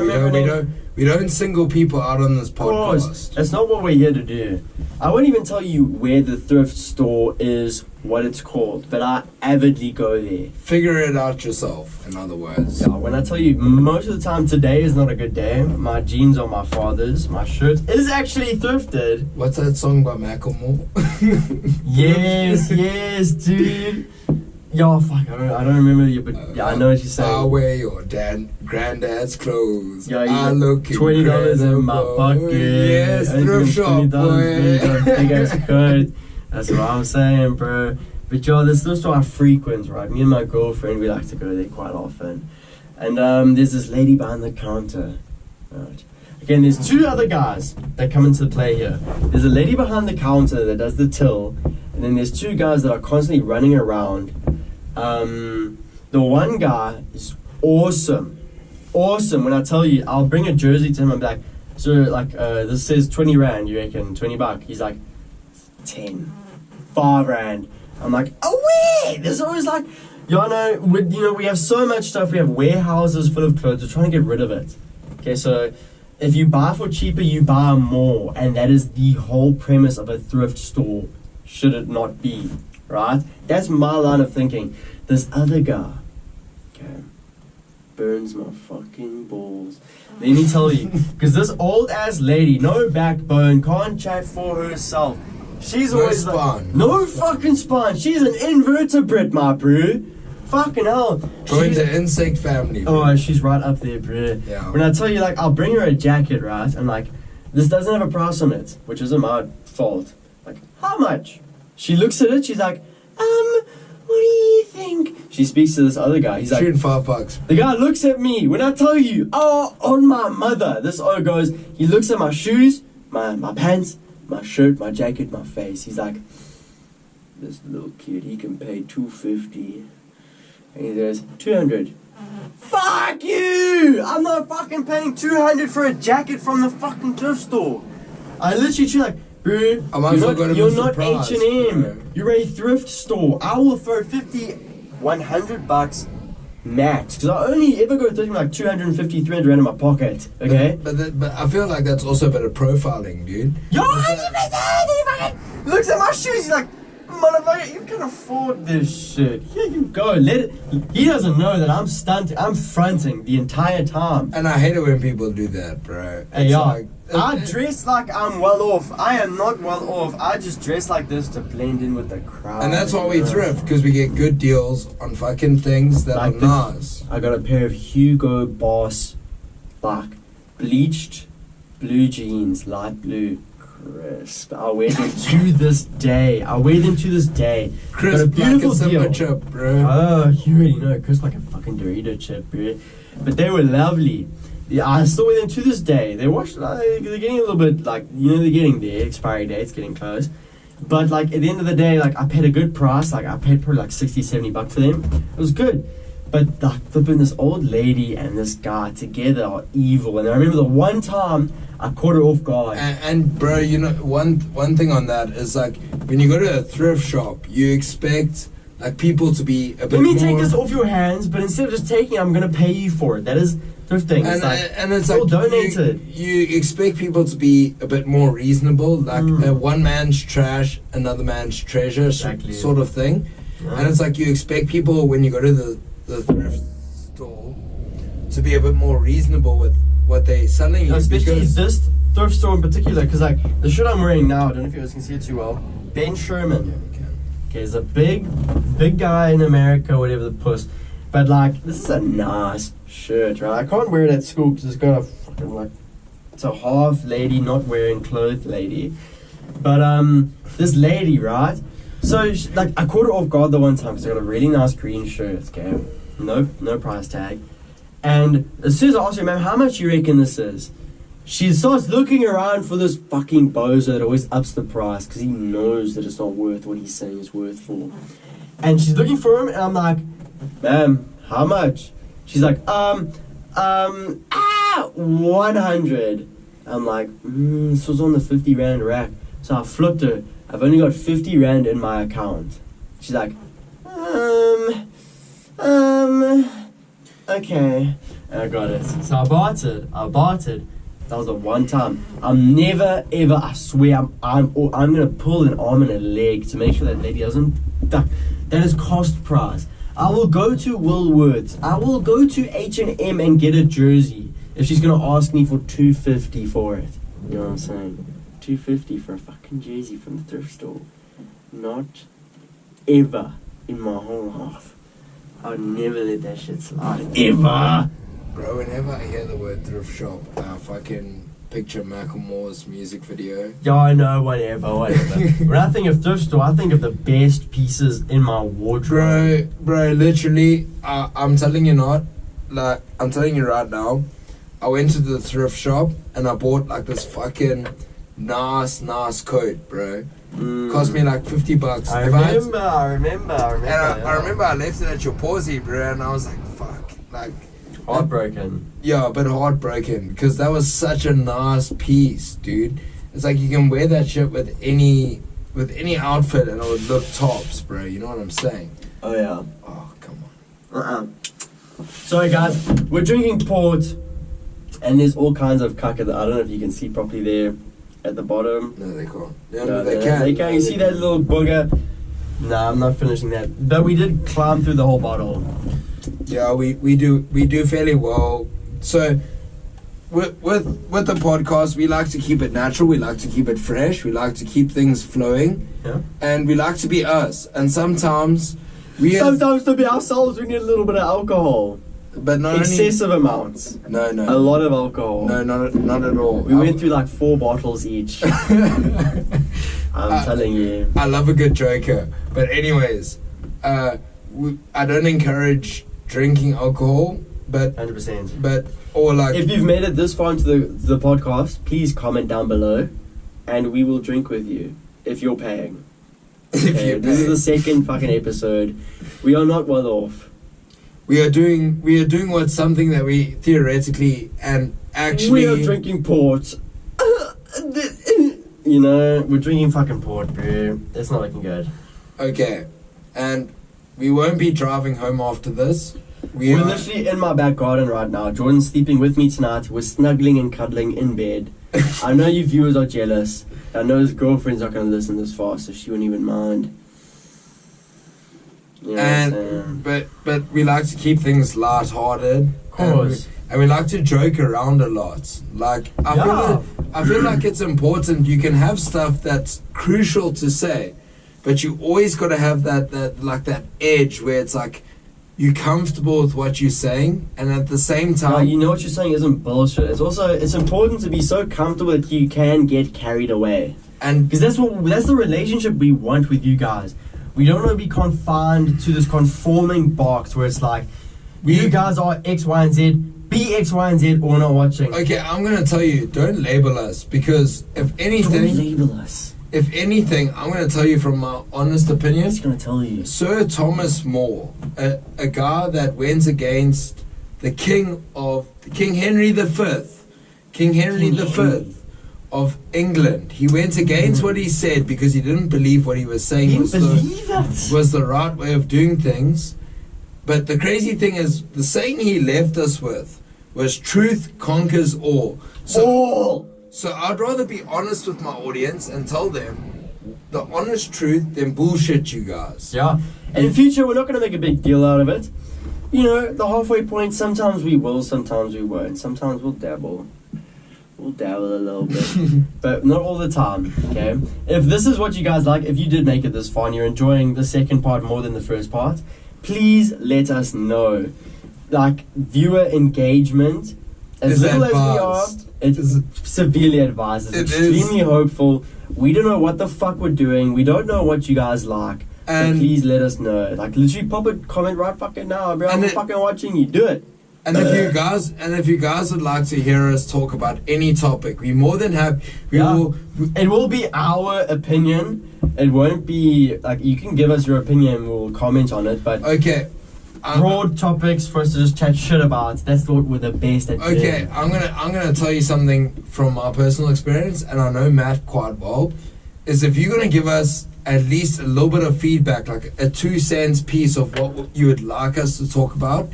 We don't single people out on this podcast. That's not what we're here to do. I won't even tell you where the thrift store is, what it's called, but I avidly go there. Figure it out yourself, in other words. Yeah, when I tell you, most of the time today is not a good day. My jeans are my father's. My shirt is actually thrifted. What's that song by Macklemore? Yes, dude. Yo, fuck, I don't remember you, but yeah, I know what you're saying. I'll wear your granddad's clothes. Yeah, I look $20 in my pocket. Yes, thrift shop, boy. Big ass coat. That's what I'm saying, bro. But yo, this thrift store I frequent, right? Me and my girlfriend, we like to go there quite often. And there's this lady behind the counter. Right. Again, there's two other guys that come into play here. There's a lady behind the counter that does the till, and then there's two guys that are constantly running around. The one guy is awesome. When I tell you, I'll bring a jersey to him and be like, so like, this says 20 rand, you reckon, 20 bucks? He's like, 10, 5 rand. I'm like, oh wait, there's always like Yeah, no, we have so much stuff. We have warehouses full of clothes. We're trying to get rid of it. Okay, so if you buy for cheaper, you buy more. And that is the whole premise of a thrift store, should it not be, right? That's my line of thinking. This other guy, okay, burns my fucking balls. Let me tell you, because this old-ass lady, no backbone, can't chat for herself. She's No always spine. like, no fucking spine. She's an invertebrate, my bro. Fucking hell. Join She's- the insect family. Bro. Oh, she's right up there, bro. Yeah. When I tell you, like, I'll bring her a jacket, right? And, like, this doesn't have a price on it, which isn't my fault. Like, how much? She looks at it, she's like, what do you think? She speaks to this other guy. He's like, Shooting $5. the guy looks at me. When I tell you, oh, on my mother, this O goes, he looks at my shoes, my pants, my shirt, my jacket, my face. He's like, this little kid, he can pay $250. And he goes, 200. Fuck you! I'm not fucking paying 200 for a jacket from the fucking thrift store. I literally feel like, bro, I might as well go to you're Mr. not Price, H&M. bro. You're a thrift store. I will throw 50, 100 bucks max. Because I only ever go thrifting like 250, 300 rand in my pocket. Okay? But I feel like that's also a bit of profiling, dude. Yo, he fucking looks at my shoes. He's like, motherfucker, you can afford this shit. Here you go. He doesn't know that I'm stunting. I'm fronting the entire time. And I hate it when people do that, bro. Hey, It's yeah. like- I dress like I'm well off. I am not well off. I just dress like this to blend in with the crowd. And that's why we you know? thrift, because we get good deals on fucking things that Like are this. nice. I got a pair of Hugo Boss, like, bleached blue jeans, light blue, crisp. I wear them to this day. Got a Crisp beautiful like a deal. Simba chip, bro. Oh, you already know, crisp like a fucking Dorito chip, bro. But they were lovely. Yeah, I still wear them to this day. They're getting a little bit, like, they're getting there. Expiry date's getting close. But, like, at the end of the day, like, I paid a good price. Like, I paid probably like 60, 70 bucks for them. It was good. But, like, flipping this old lady and this guy together are evil. And I remember the one time I caught her off guard. And bro, one thing on that is, like, when you go to a thrift shop, you expect, like, people to be a bit Let me more... take this off your hands, but instead of just taking it, I'm going to pay you for it. That is thrifting. And it's all like donated. you expect people to be a bit more reasonable, like one man's trash, another man's treasure, Exactly. sort of thing. Yeah. And it's like you expect people, when you go to the thrift store, to be a bit more reasonable with what they're selling you. Especially because this thrift store in particular, because, like, the shirt I'm wearing now, I don't know if you guys can see it too well. Ben Sherman. Okay, he's a big guy in America, whatever the puss. But, like, this is a nice shirt, right? I can't wear it at school because it's got a fucking, like, it's a half lady, not wearing clothes lady. But, this lady, right? So, like, I caught her off guard the one time because I got a really nice green shirt, okay? No price tag. And as soon as I asked her, ma'am, how much you reckon this is? She starts looking around for this fucking bozo that always ups the price because he knows that it's not worth what he's saying it's worth for. And she's looking for him, and I'm like, ma'am, how much? She's like, 100. I'm like, this was on the 50 rand rack. So I flipped her. I've only got 50 rand in my account. She's like, okay. And I got it. So I bartered. That was the one time. I'm never ever. I swear, I'm gonna pull an arm and a leg to make sure that lady doesn't. That is cost price. I will go to Woolworths. I will go to H&M and get a jersey if she's gonna ask me for $250 for it. You know what I'm saying? $250 for a fucking jersey from the thrift store. Not ever in my whole life. I'd never let that shit slide. Ever. bro, whenever I hear the word thrift shop, I fucking picture Macklemore's music video. Yeah, I know, whatever. When I think of thrift store, I think of the best pieces in my wardrobe. Bro, literally, I'm telling you not, like, I'm telling you right now, I went to the thrift shop and I bought like this fucking nice coat, bro. Cost me like $50. I remember. And I Yeah. remember I left it at your pawsy, bro, and I was like, fuck, like, Heartbroken. yeah, a bit heartbroken, because that was such a nice piece, dude. It's like you can wear that shit with any outfit and it would look tops, bro. You know what I'm saying? Oh yeah. Oh, come Sorry guys, we're drinking port, and there's all kinds of caca. I don't know if you can see properly there at the bottom. No, they can't. No, they can. They can. You see that little booger? Nah, I'm not finishing that. But we did climb through the whole bottle. Yeah, we do fairly well. So with the podcast, we like to keep it natural. We like to keep it fresh. We like to keep things flowing. Yeah. And we like to be us. And sometimes to be ourselves, we need a little bit of alcohol. But not excessive amounts. No. A lot of alcohol. No, not at all. We went through like 4 bottles each. I'm telling you. I love a good joker. But anyways, I don't encourage drinking alcohol, but 100%. But or like if you've made it this far into the podcast, please comment down below, and we will drink with you if you're paying. Okay, this is the second fucking episode. We are not well off. We are doing what's something that we theoretically and actually... We are drinking port. You know, we're drinking fucking port, bro. It's not looking good. Okay, and we won't be driving home after this. We're literally in my back garden right now. Jordan's sleeping with me tonight. We're snuggling and cuddling in bed. I know you viewers are jealous. I know his girlfriend's not going to listen this far, so she wouldn't even mind. You know but we like to keep things light-hearted. Of course. And we like to joke around a lot. Like I feel like it's important. You can have stuff that's crucial to say, but you always got to have that edge where it's like you're comfortable with what you're saying, and at the same time, no, you know what you're saying isn't bullshit. It's important to be so comfortable that you can get carried away. And because that's the relationship we want with you guys. We don't want to be confined to this conforming box where it's like, you guys are X, Y, and Z, be X, Y, and Z, or we're not watching. Okay, I'm going to tell you, don't label us, because if anything... Don't label us. If anything, I'm going to tell you from my honest opinion. What's going to tell you? Sir Thomas More, a guy that went against King Henry V, King Henry V of England. He went against what he said because he didn't believe what he was saying was the right way of doing things. But the crazy thing is, the saying he left us with was truth conquers all. So I'd rather be honest with my audience and tell them the honest truth than bullshit you guys. Yeah. And in future, we're not going to make a big deal out of it. You know, the halfway point, sometimes we will, sometimes we won't. Sometimes we'll dabble. We'll dabble a little bit. But not all the time, okay? If this is what you guys like, if you did make it this far and you're enjoying the second part more than the first part, please let us know. Like, viewer engagement, as little as we are, it's severely advised. It's extremely hopeful. We don't know what the fuck we're doing. We don't know what you guys like. So please let us know. Like, literally pop a comment right fucking now, bro. I'm fucking watching you. Do it. And if you guys would like to hear us talk about any topic, we're more than happy. It will be our opinion. It won't be like you can give us your opinion. We'll comment on it. But okay. Broad topics for us to just chat shit about. That's what we're the best at doing. Okay, I'm gonna tell you something from my personal experience, and I know Matt quite well. Is if you're gonna give us at least a little bit of feedback, like a 2 cents piece of what you would like us to talk about,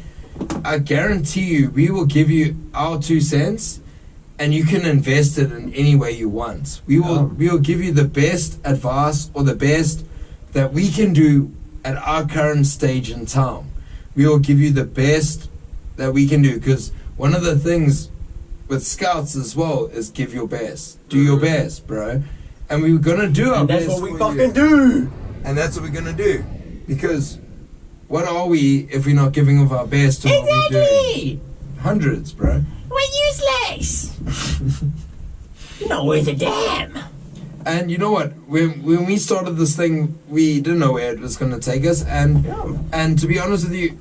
I guarantee you we will give you our 2 cents, and you can invest it in any way you want. We will give you the best advice or the best that we can do at our current stage in time. We will give you the best that we can do, because one of the things with scouts as well is give your best. Do your best, bro. And we're going to do our best. And that's what we fucking do. And that's what we're going to do. Because what are we if we're not giving of our best to what we're doing? Hundreds, bro. We're useless. Not worth a damn. And you know what? When we started this thing, we didn't know where it was going to take us. And to be honest with you,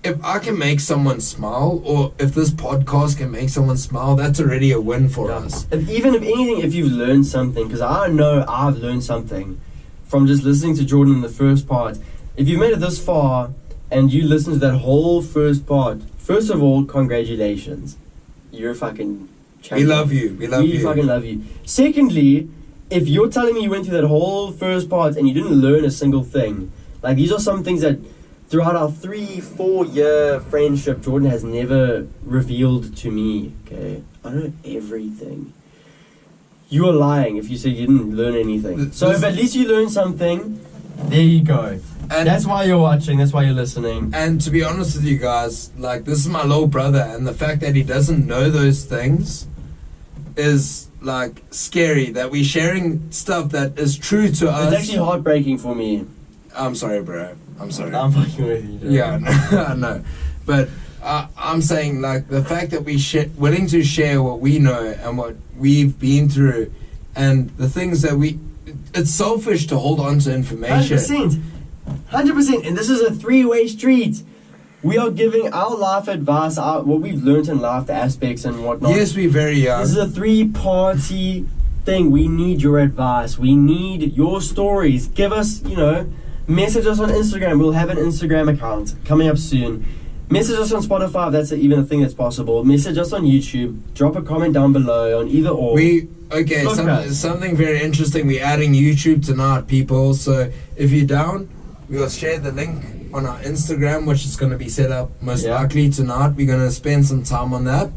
if I can make someone smile, or if this podcast can make someone smile, that's already a win for us. If anything, if you've learned something, because I know I've learned something from just listening to Jordan in the first part. If you've made it this far and you listen to that whole first part, first of all, congratulations. You're a fucking champion. We love you. We fucking love you. Secondly, if you're telling me you went through that whole first part and you didn't learn a single thing, like these are some things that throughout our 3-4 year friendship, Jordan has never revealed to me, okay, I know everything. You are lying if you say you didn't learn anything. So if at least you learned something, there you go. And that's why you're watching, that's why you're listening. And to be honest with you guys, like, this is my little brother, and the fact that he doesn't know those things is, like, scary. That we're sharing stuff that is true to us. It's actually heartbreaking for me. I'm sorry, bro. I'm sorry. I'm fucking with you, dude. Yeah, I know. But I'm saying, like, the fact that we're willing to share what we know and what we've been through, and the things that it's selfish to hold on to information. 100%. And this is a 3-way street. We are giving our life advice, what we've learned in life, the aspects and whatnot. Yes, we're very young. This is a 3-party thing. We need your advice. We need your stories. Give us, message us on Instagram. We'll have an Instagram account coming up soon. Message us on Spotify if that's even a thing that's possible. Message us on YouTube. Drop a comment down below on either or. Something very interesting. We're adding YouTube tonight, people. So if you're down, we'll share the link on our Instagram, which is going to be set up most likely tonight. We're going to spend some time on that.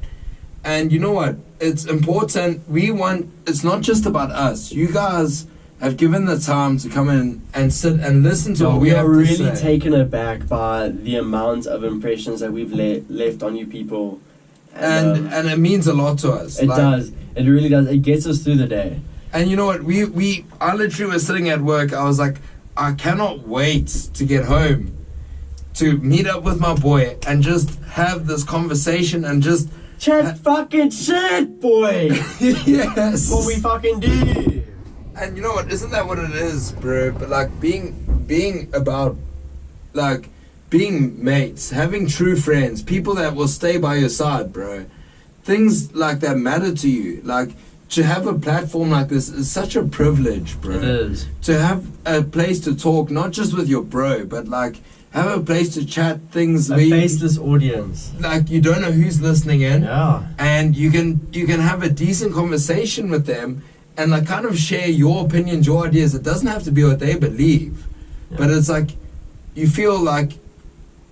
And you know what? It's important. It's not just about us. You guys have given the time to come in and sit and listen to what we have to say. We are really taken aback by the amount of impressions that we've left on you people. And it means a lot to us. It does. It really does. It gets us through the day. And you know what? I literally was sitting at work. I was like, I cannot wait to get home to meet up with my boy and just have this conversation and just chat fucking shit, boy. Yes. That's what we fucking do. And you know what? Isn't that what it is, bro? But like being about, like, being mates, having true friends, people that will stay by your side, bro. Things like that matter to you. Like, to have a platform like this is such a privilege, bro. It is. To have a place to talk, not just with your bro, but like have a place to chat things. A faceless audience. Like, you don't know who's listening in. Yeah. And you can have a decent conversation with them and like kind of share your opinions, your ideas. It doesn't have to be what they believe. Yeah. But it's like you feel like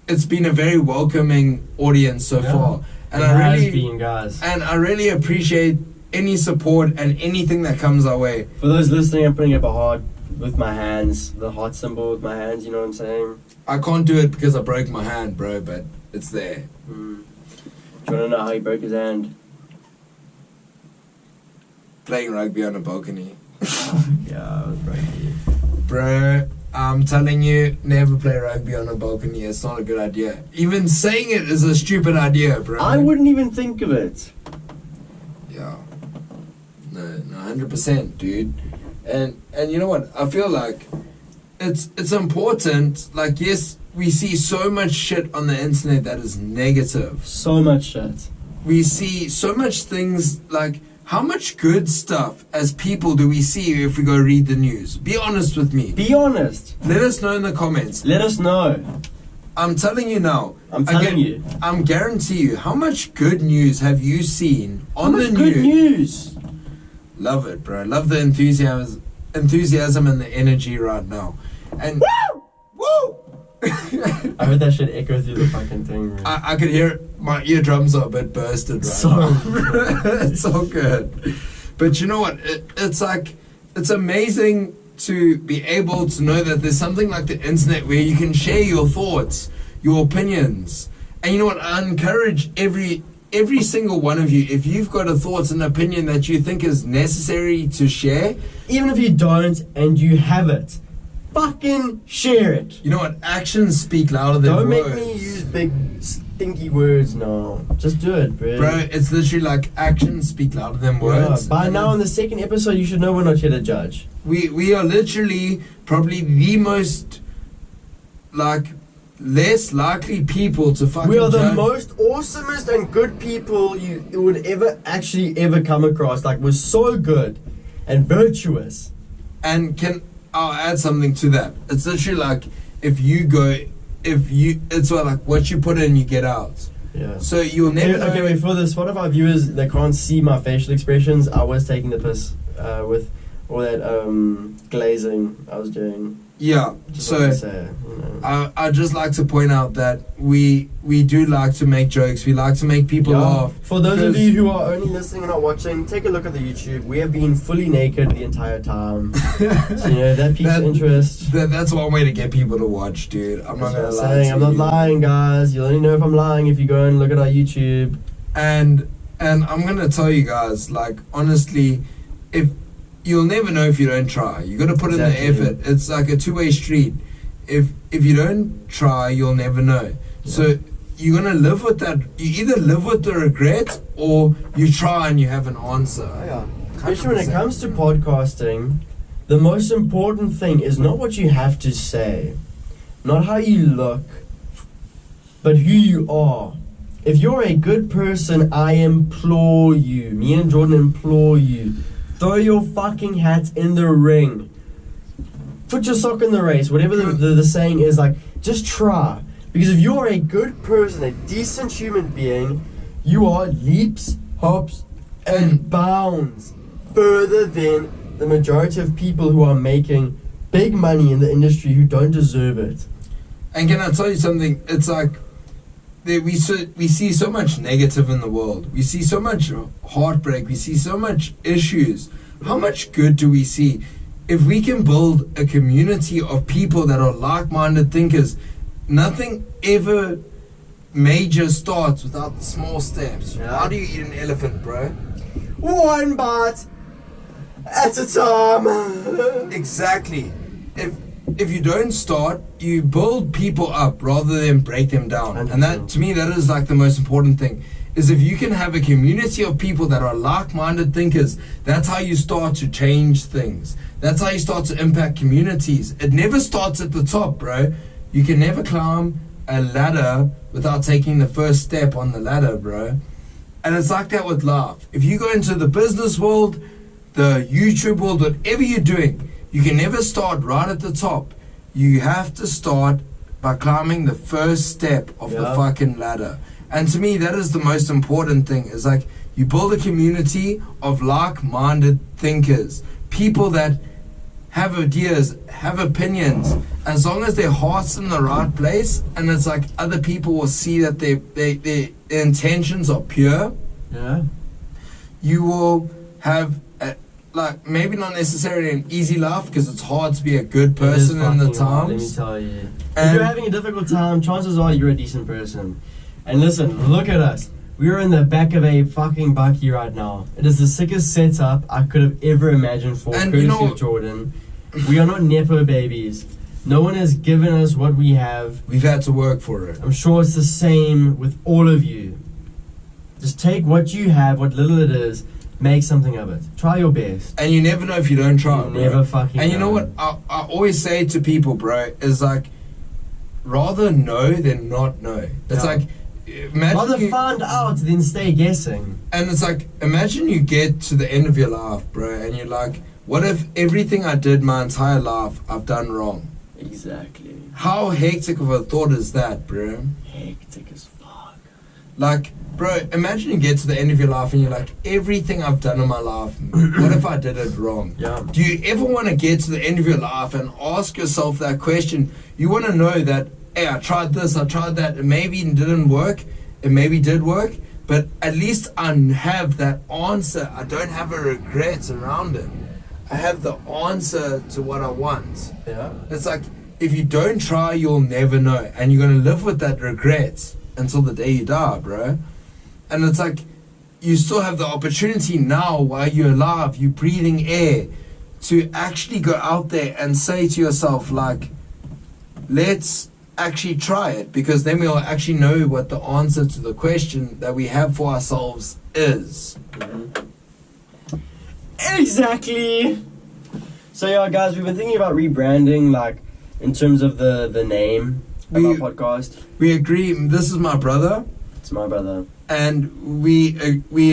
it's been a very welcoming audience so far. And I really appreciate any support and anything that comes our way. For those listening, I'm putting up a heart with my hands, the heart symbol with my hands, you know what I'm saying? I can't do it because I broke my hand, bro, but it's there. Do you want to know how he broke his hand? Playing rugby on a balcony. Yeah, it was rugby. Bro, I'm telling you, never play rugby on a balcony. It's not a good idea. Even saying it is a stupid idea, bro. I wouldn't even think of it. Yeah. No, 100%, dude. And you know what? I feel like it's important. Like, yes, we see so much shit on the internet that is negative. So much shit. We see so much things like, how much good stuff as people do we see if we go read the news? Be honest with me. Be honest. Let us know in the comments. Let us know. I'm telling you now. I'm guarantee you. How much good news have you seen on the news? Good news. Love it, bro. Love the enthusiasm and the energy right now. And woo! I heard that shit echo through the fucking thing. I could hear it. My eardrums are a bit bursted right now. It's so good. But you know what? It's like, it's amazing to be able to know that there's something like the internet where you can share your thoughts, your opinions. And you know what? I encourage every single one of you, if you've got a thoughts and opinion that you think is necessary to share, even if you don't and you have it, fucking share it. You know what? Actions speak louder than don't words. Don't make me use big stinky words now. Just do it, bro. Bro, it's literally like actions speak louder than words. Yeah, by now in the second episode, you should know we're not here to judge. We are literally probably the most, like, less likely people to fucking We are the judge. most awesomest and good people you would ever come across. Like, we're so good and virtuous. And I'll add something to that. It's literally like, it's like what you put in, you get out. Yeah. So you'll never know. Okay, wait, for the Spotify viewers that can't see my facial expressions, I was taking the piss with all that glazing I was doing. Yeah. Just So like to say, you know. I'd just like to point out that we do like to make jokes. We like to make people laugh. For those of because- you who are only listening and not watching, take a look at the YouTube. We have been fully naked the entire time. So, you know, that piques interest. That's one way to get people to watch, dude. I'm not gonna That's what lie. I'm saying. to I'm not you. lying, guys. You'll only know if I'm lying if you go and look at our YouTube. And I'm gonna tell you guys, like, honestly, if you'll never know if you don't try. You gotta put in the Exactly. effort. It's like a two-way street. If you don't try, you'll never know. So you're gonna live with that. You either live with the regret or you try and you have an answer. Oh, yeah. Especially when it comes to podcasting, the most important thing is not what you have to say, not how you look, but who you are. If you're a good person, I implore you, me and Jordan implore you, throw your fucking hat in the ring. Put your sock in the race, whatever the saying is, like, just try. Because if you're a good person, a decent human being, you are leaps, hops, and bounds further than the majority of people who are making big money in the industry who don't deserve it. And can I tell you something? It's like we see so much negative in the world. We see so much heartbreak. We see so much issues. How much good do we see? If we can build a community of people that are like-minded thinkers, nothing ever major starts without small steps. Yeah. How do you eat an elephant, bro? One bite at a time. Exactly. If you don't start, you build people up rather than break them down. And that, to me, that is like the most important thing. Is if you can have a community of people that are like-minded thinkers, that's how you start to change things. That's how you start to impact communities. It never starts at the top, bro. You can never climb a ladder without taking the first step on the ladder, bro. And it's like that with life. If you go into the business world, the YouTube world, whatever you're doing, you can never start right at the top. You have to start by climbing the first step of the fucking ladder. And to me, that is the most important thing. Is like you build a community of like-minded thinkers, people that have ideas, have opinions. As long as their heart's in the right place, and it's like other people will see that their intentions are pure. Yeah. You will have like maybe not necessarily an easy life because it's hard to be a good person in the It is fucking hard, let me times. tell you. If And- you're having a difficult time, chances are you're a decent person. And listen, look at us. We are in the back of a fucking bucky right now. It is the sickest setup I could have ever imagined for, And courtesy you know- of Jordan. We are not Nepo babies. No one has given us what we have. We've had to work for it. I'm sure it's the same with all of you. Just take what you have, what little it is, make something of it. Try your best. And you never know if you don't try, You bro. never fucking And you know what I always say to people, bro, is like, rather know than not know. It's Yeah. like, imagine Rather you, find out than stay guessing. and it's like, imagine you get to the end of your life, bro, and you're like, what if everything I did my entire life I've done wrong? Exactly. How hectic of a thought is that, bro? Hectic as fuck. Like, bro, imagine you get to the end of your life and you're like, everything I've done in my life, what if I did it wrong? Yeah. Do you ever want to get to the end of your life and ask yourself that question? You want to know that, hey, I tried this, I tried that, it maybe didn't work, it maybe did work, but at least I have that answer. I don't have a regret around it. I have the answer to what I want. Yeah. It's like, if you don't try, you'll never know. And you're going to live with that regret until the day you die, bro. And it's like, you still have the opportunity now while you're alive, you're breathing air, to actually go out there and say to yourself, like, let's actually try it. Because then we'll actually know what the answer to the question that we have for ourselves is. Exactly. So yeah, guys, we've been thinking about rebranding, like, in terms of the name of our podcast. We agree. This is my brother. It's my brother. And we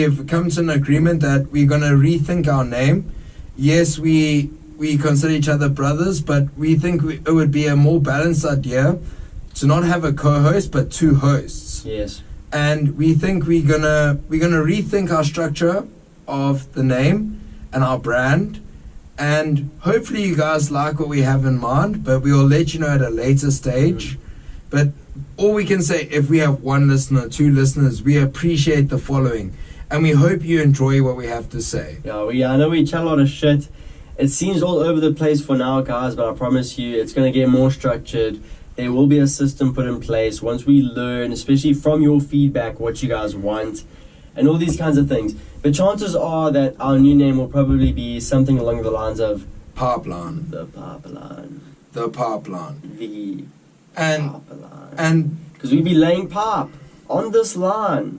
have come to an agreement that we're going to rethink our name. Yes, we consider each other brothers, but we think it would be a more balanced idea to not have a co-host but two hosts. Yes. And we think we're gonna rethink our structure of the name and our brand, And hopefully you guys like what we have in mind, but we will let you know at a later stage. But all we can say, if we have 1 listener, 2 listeners, we appreciate the following. And we hope you enjoy what we have to say. Yeah, I know we chat a lot of shit. It seems all over the place for now, guys, but I promise you it's going to get more structured. There will be a system put in place once we learn, especially from your feedback, what you guys want and all these kinds of things. But chances are that our new name will probably be something along the lines of Pipeline. The Pipeline. The Pipeline. The And Pipeline. and because we be laying pipe on this line.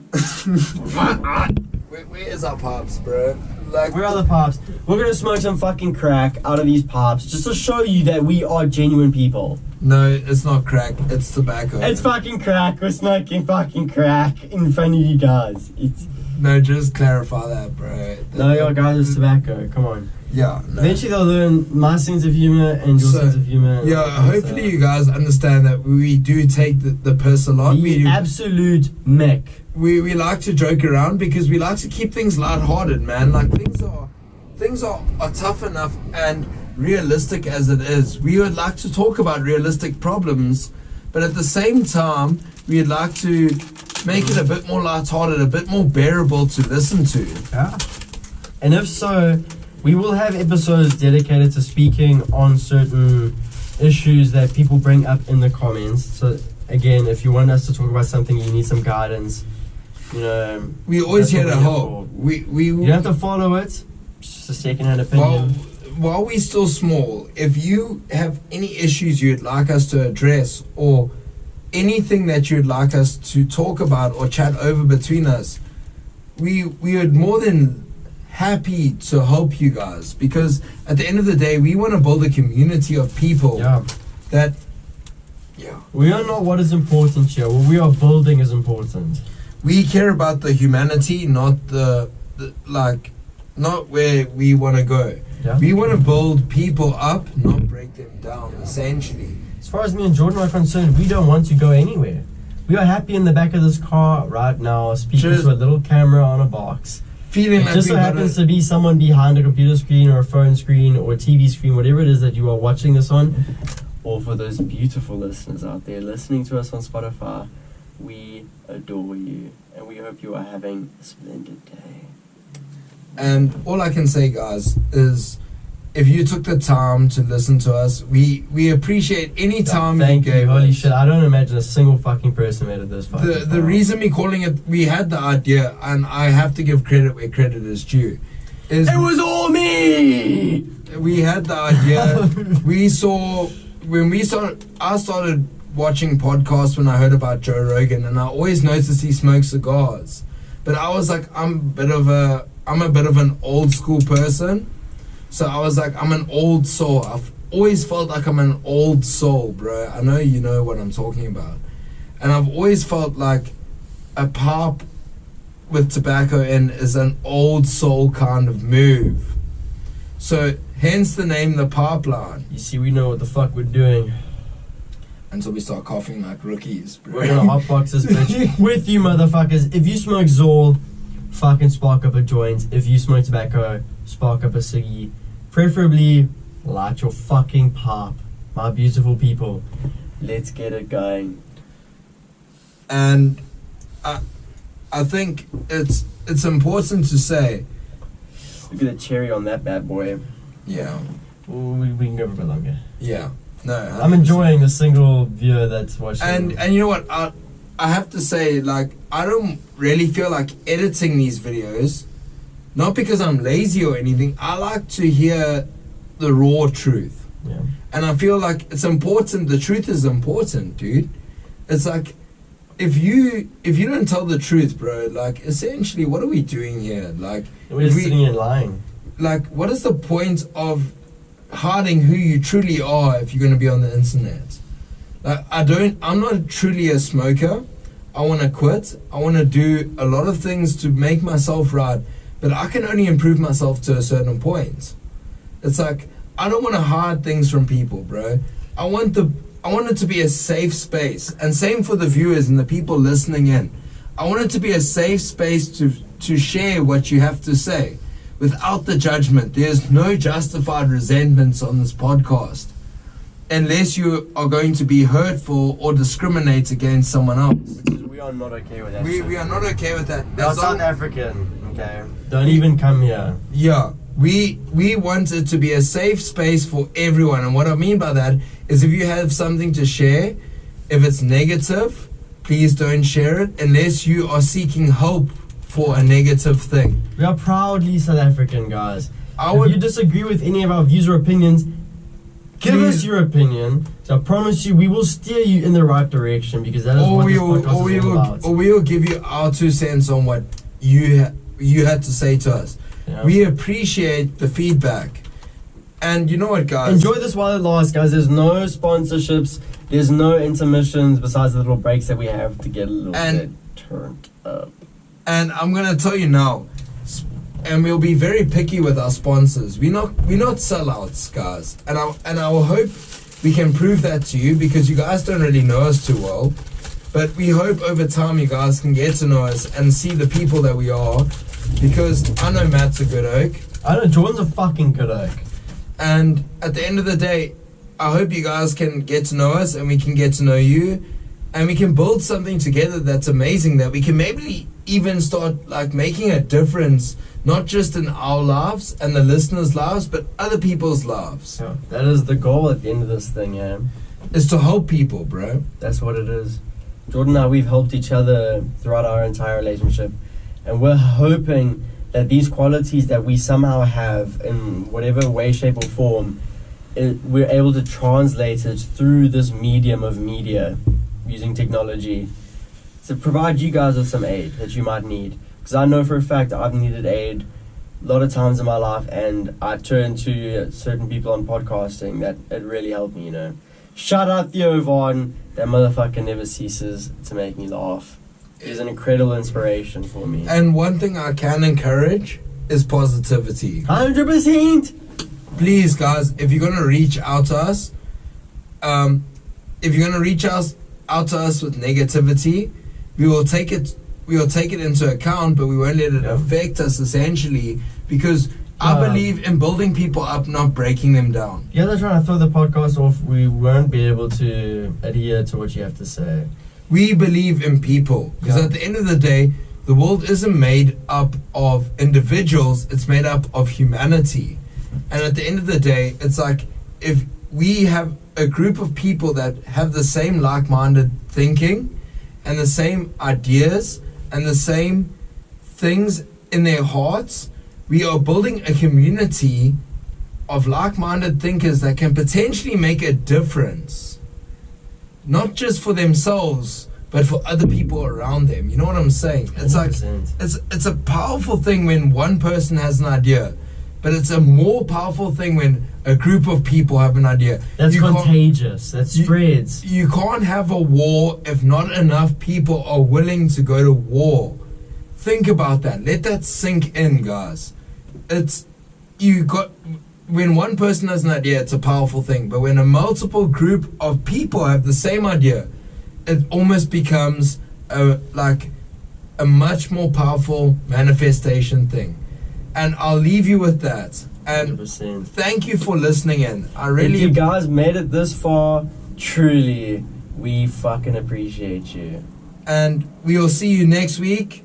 where is our pipes, bro? Like, Where are the pipes? We're going to smoke some fucking crack out of these pipes just to show you that we are genuine people. no, it's not crack. It's tobacco. It's fucking crack. We're smoking fucking crack in front of you guys. It's No, just clarify that, bro. no, yo, guys, it's tobacco. Come on. Yeah. No. Eventually, they'll learn my sense of humor and your So, sense of humor. Yeah, hopefully you guys understand that we do take the piss a lot. The absolute mech. We like to joke around because we like to keep things lighthearted, man. Like things are tough enough and realistic as it is. We would like to talk about realistic problems, but at the same time, we'd like to make it a bit more lighthearted, a bit more bearable to listen to. Yeah. And if so, we will have episodes dedicated to speaking on certain issues that people bring up in the comments. So again, if you want us to talk about something, you need some guidance. You know, We always that's here what to we're here help. for. We You don't have to follow it. Just a second-hand opinion. while we're still small, if you have any issues you'd like us to address or anything that you'd like us to talk about or chat over between us, we would more than happy to help you guys, because at the end of the day, we want to build a community of people Yeah. that We are not what is important here. What we are building is important. we care about the humanity, not the not where we want to go. Yeah. We want to build people up, not break them down, essentially. As far as me and Jordan are concerned, we don't want to go anywhere. We are happy in the back of this car right now, speaking Just to a little camera on a box. Feeling It like just we so gotta- happens to be someone behind a computer screen or a phone screen or a TV screen, whatever it is that you are watching this on. Or for those beautiful listeners out there listening to us on Spotify, we adore you and we hope you are having a splendid day. And all I can say, guys, is if you took the time to listen to us, we appreciate any time Thank you you. gave Holy us. shit, I don't imagine a single fucking person made it this fucking The far. reason we calling it, we had the idea, and I have to give credit where credit is due. Is It was all me! we had the idea. We saw when we started. I started watching podcasts when I heard about Joe Rogan, and I always noticed he smokes cigars. But I was like, I'm a bit of an old school person, so I was like, I'm an old soul. I've always felt like I'm an old soul, bro. I know you know what I'm talking about, and I've always felt like a pipe with tobacco in is an old soul kind of move. So hence the name The Pipeline. You see, we know what the fuck we're doing. Until we start coughing like rookies, bro. We're gonna hotbox this bitch with you motherfuckers. If you smoke Zol, fucking spark up a joint. If you smoke tobacco, spark up a ciggy. Preferably light your fucking pipe. My beautiful people. Let's get it going. And I think it's important to say, Look at the cherry on that bad boy. yeah, Ooh, we can go for a bit longer. yeah, no. I'm enjoying the single viewer that's watching. And you know what? I have to say, like, I don't really feel like editing these videos, not because I'm lazy or anything. I like to hear the raw truth, Yeah. and I feel like it's important. The truth is important, dude. It's like if you don't tell the truth, bro, like essentially, what are we doing here? Like, We're just sitting here lying. like, what is the point of hiding who you truly are if you're going to be on the internet? Like, I'm not truly a smoker. I want to quit. I want to do a lot of things to make myself right, but I can only improve myself to a certain point. It's like, I don't want to hide things from people, bro. I want it to be a safe space, and same for the viewers and the people listening in. I want it to be a safe space to share what you have to say, without the judgment. There's no justified resentments on this podcast, unless you are going to be hurtful or discriminate against someone else. Because we are not okay with that. We are not okay with that. We are South African, okay? Don't even come here. Yeah, we want it to be a safe space for everyone. And what I mean by that is, if you have something to share, if it's negative, please don't share it unless you are seeking help for a negative thing. We are proudly South African, guys. If you disagree with any of our views or opinions, give us your opinion. So I promise you, we will steer you in the right direction, because that is what this podcast is all about. Or we will give you our 2 cents on what you had to say to us. Yeah. We appreciate the feedback. And you know what, guys? Enjoy this while it lasts, guys. There's no sponsorships. There's no intermissions besides the little breaks that we have to get a little bit turned up. And I'm gonna tell you now, and we'll be very picky with our sponsors. We're not sellouts, guys. And I will hope we can prove that to you, because you guys don't really know us too well. But we hope over time you guys can get to know us and see the people that we are. Because I know Matt's a good oak. I know Jordan's a fucking good oak. And at the end of the day, I hope you guys can get to know us, and we can get to know you, and we can build something together that's amazing, that we can maybe even start like making a difference, not just in our lives and the listeners' lives, but other people's lives. Yeah, that is the goal at the end of this thing, yeah. Is to help people, bro. That's what it is. Jordan and I, we've helped each other throughout our entire relationship, and we're hoping that these qualities that we somehow have in whatever way, shape or form, we're able to translate it through this medium of media, using technology, to provide you guys with some aid that you might need. Because I know for a fact I've needed aid a lot of times in my life, and I turn to certain people on podcasting that it really helped me, you know. Shout out Theo Vaughn, that motherfucker never ceases to make me laugh. He's an incredible inspiration for me. And one thing I can encourage is positivity. 100%! Please, guys, if you're gonna reach out to us, out to us with negativity, we will take it into account, but we won't let it affect us, essentially, because I believe in building people up, not breaking them down. Yeah, they're trying to throw the podcast off. We won't be able to adhere to what you have to say. We believe in people, because at the end of the day, the world isn't made up of individuals, it's made up of humanity. And at the end of the day, it's like, if we have a group of people that have the same like-minded thinking and the same ideas and the same things in their hearts, we are building a community of like-minded thinkers that can potentially make a difference, not just for themselves, but for other people around them. You know what I'm saying? It's 100%. like it's a powerful thing when one person has an idea, but it's a more powerful thing when a group of people have an idea. That's contagious. That spreads. You can't have a war if not enough people are willing to go to war. Think about that. Let that sink in, guys. When one person has an idea, it's a powerful thing. But when a multiple group of people have the same idea, it almost becomes a much more powerful manifestation thing. And I'll leave you with that. And 100%. Thank you for listening in. If you guys made it this far, truly, we fucking appreciate you. And we will see you next week.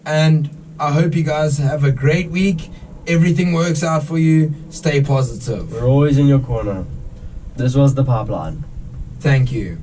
And I hope you guys have a great week. Everything works out for you. Stay positive. We're always in your corner. This was The Pipeline. Thank you.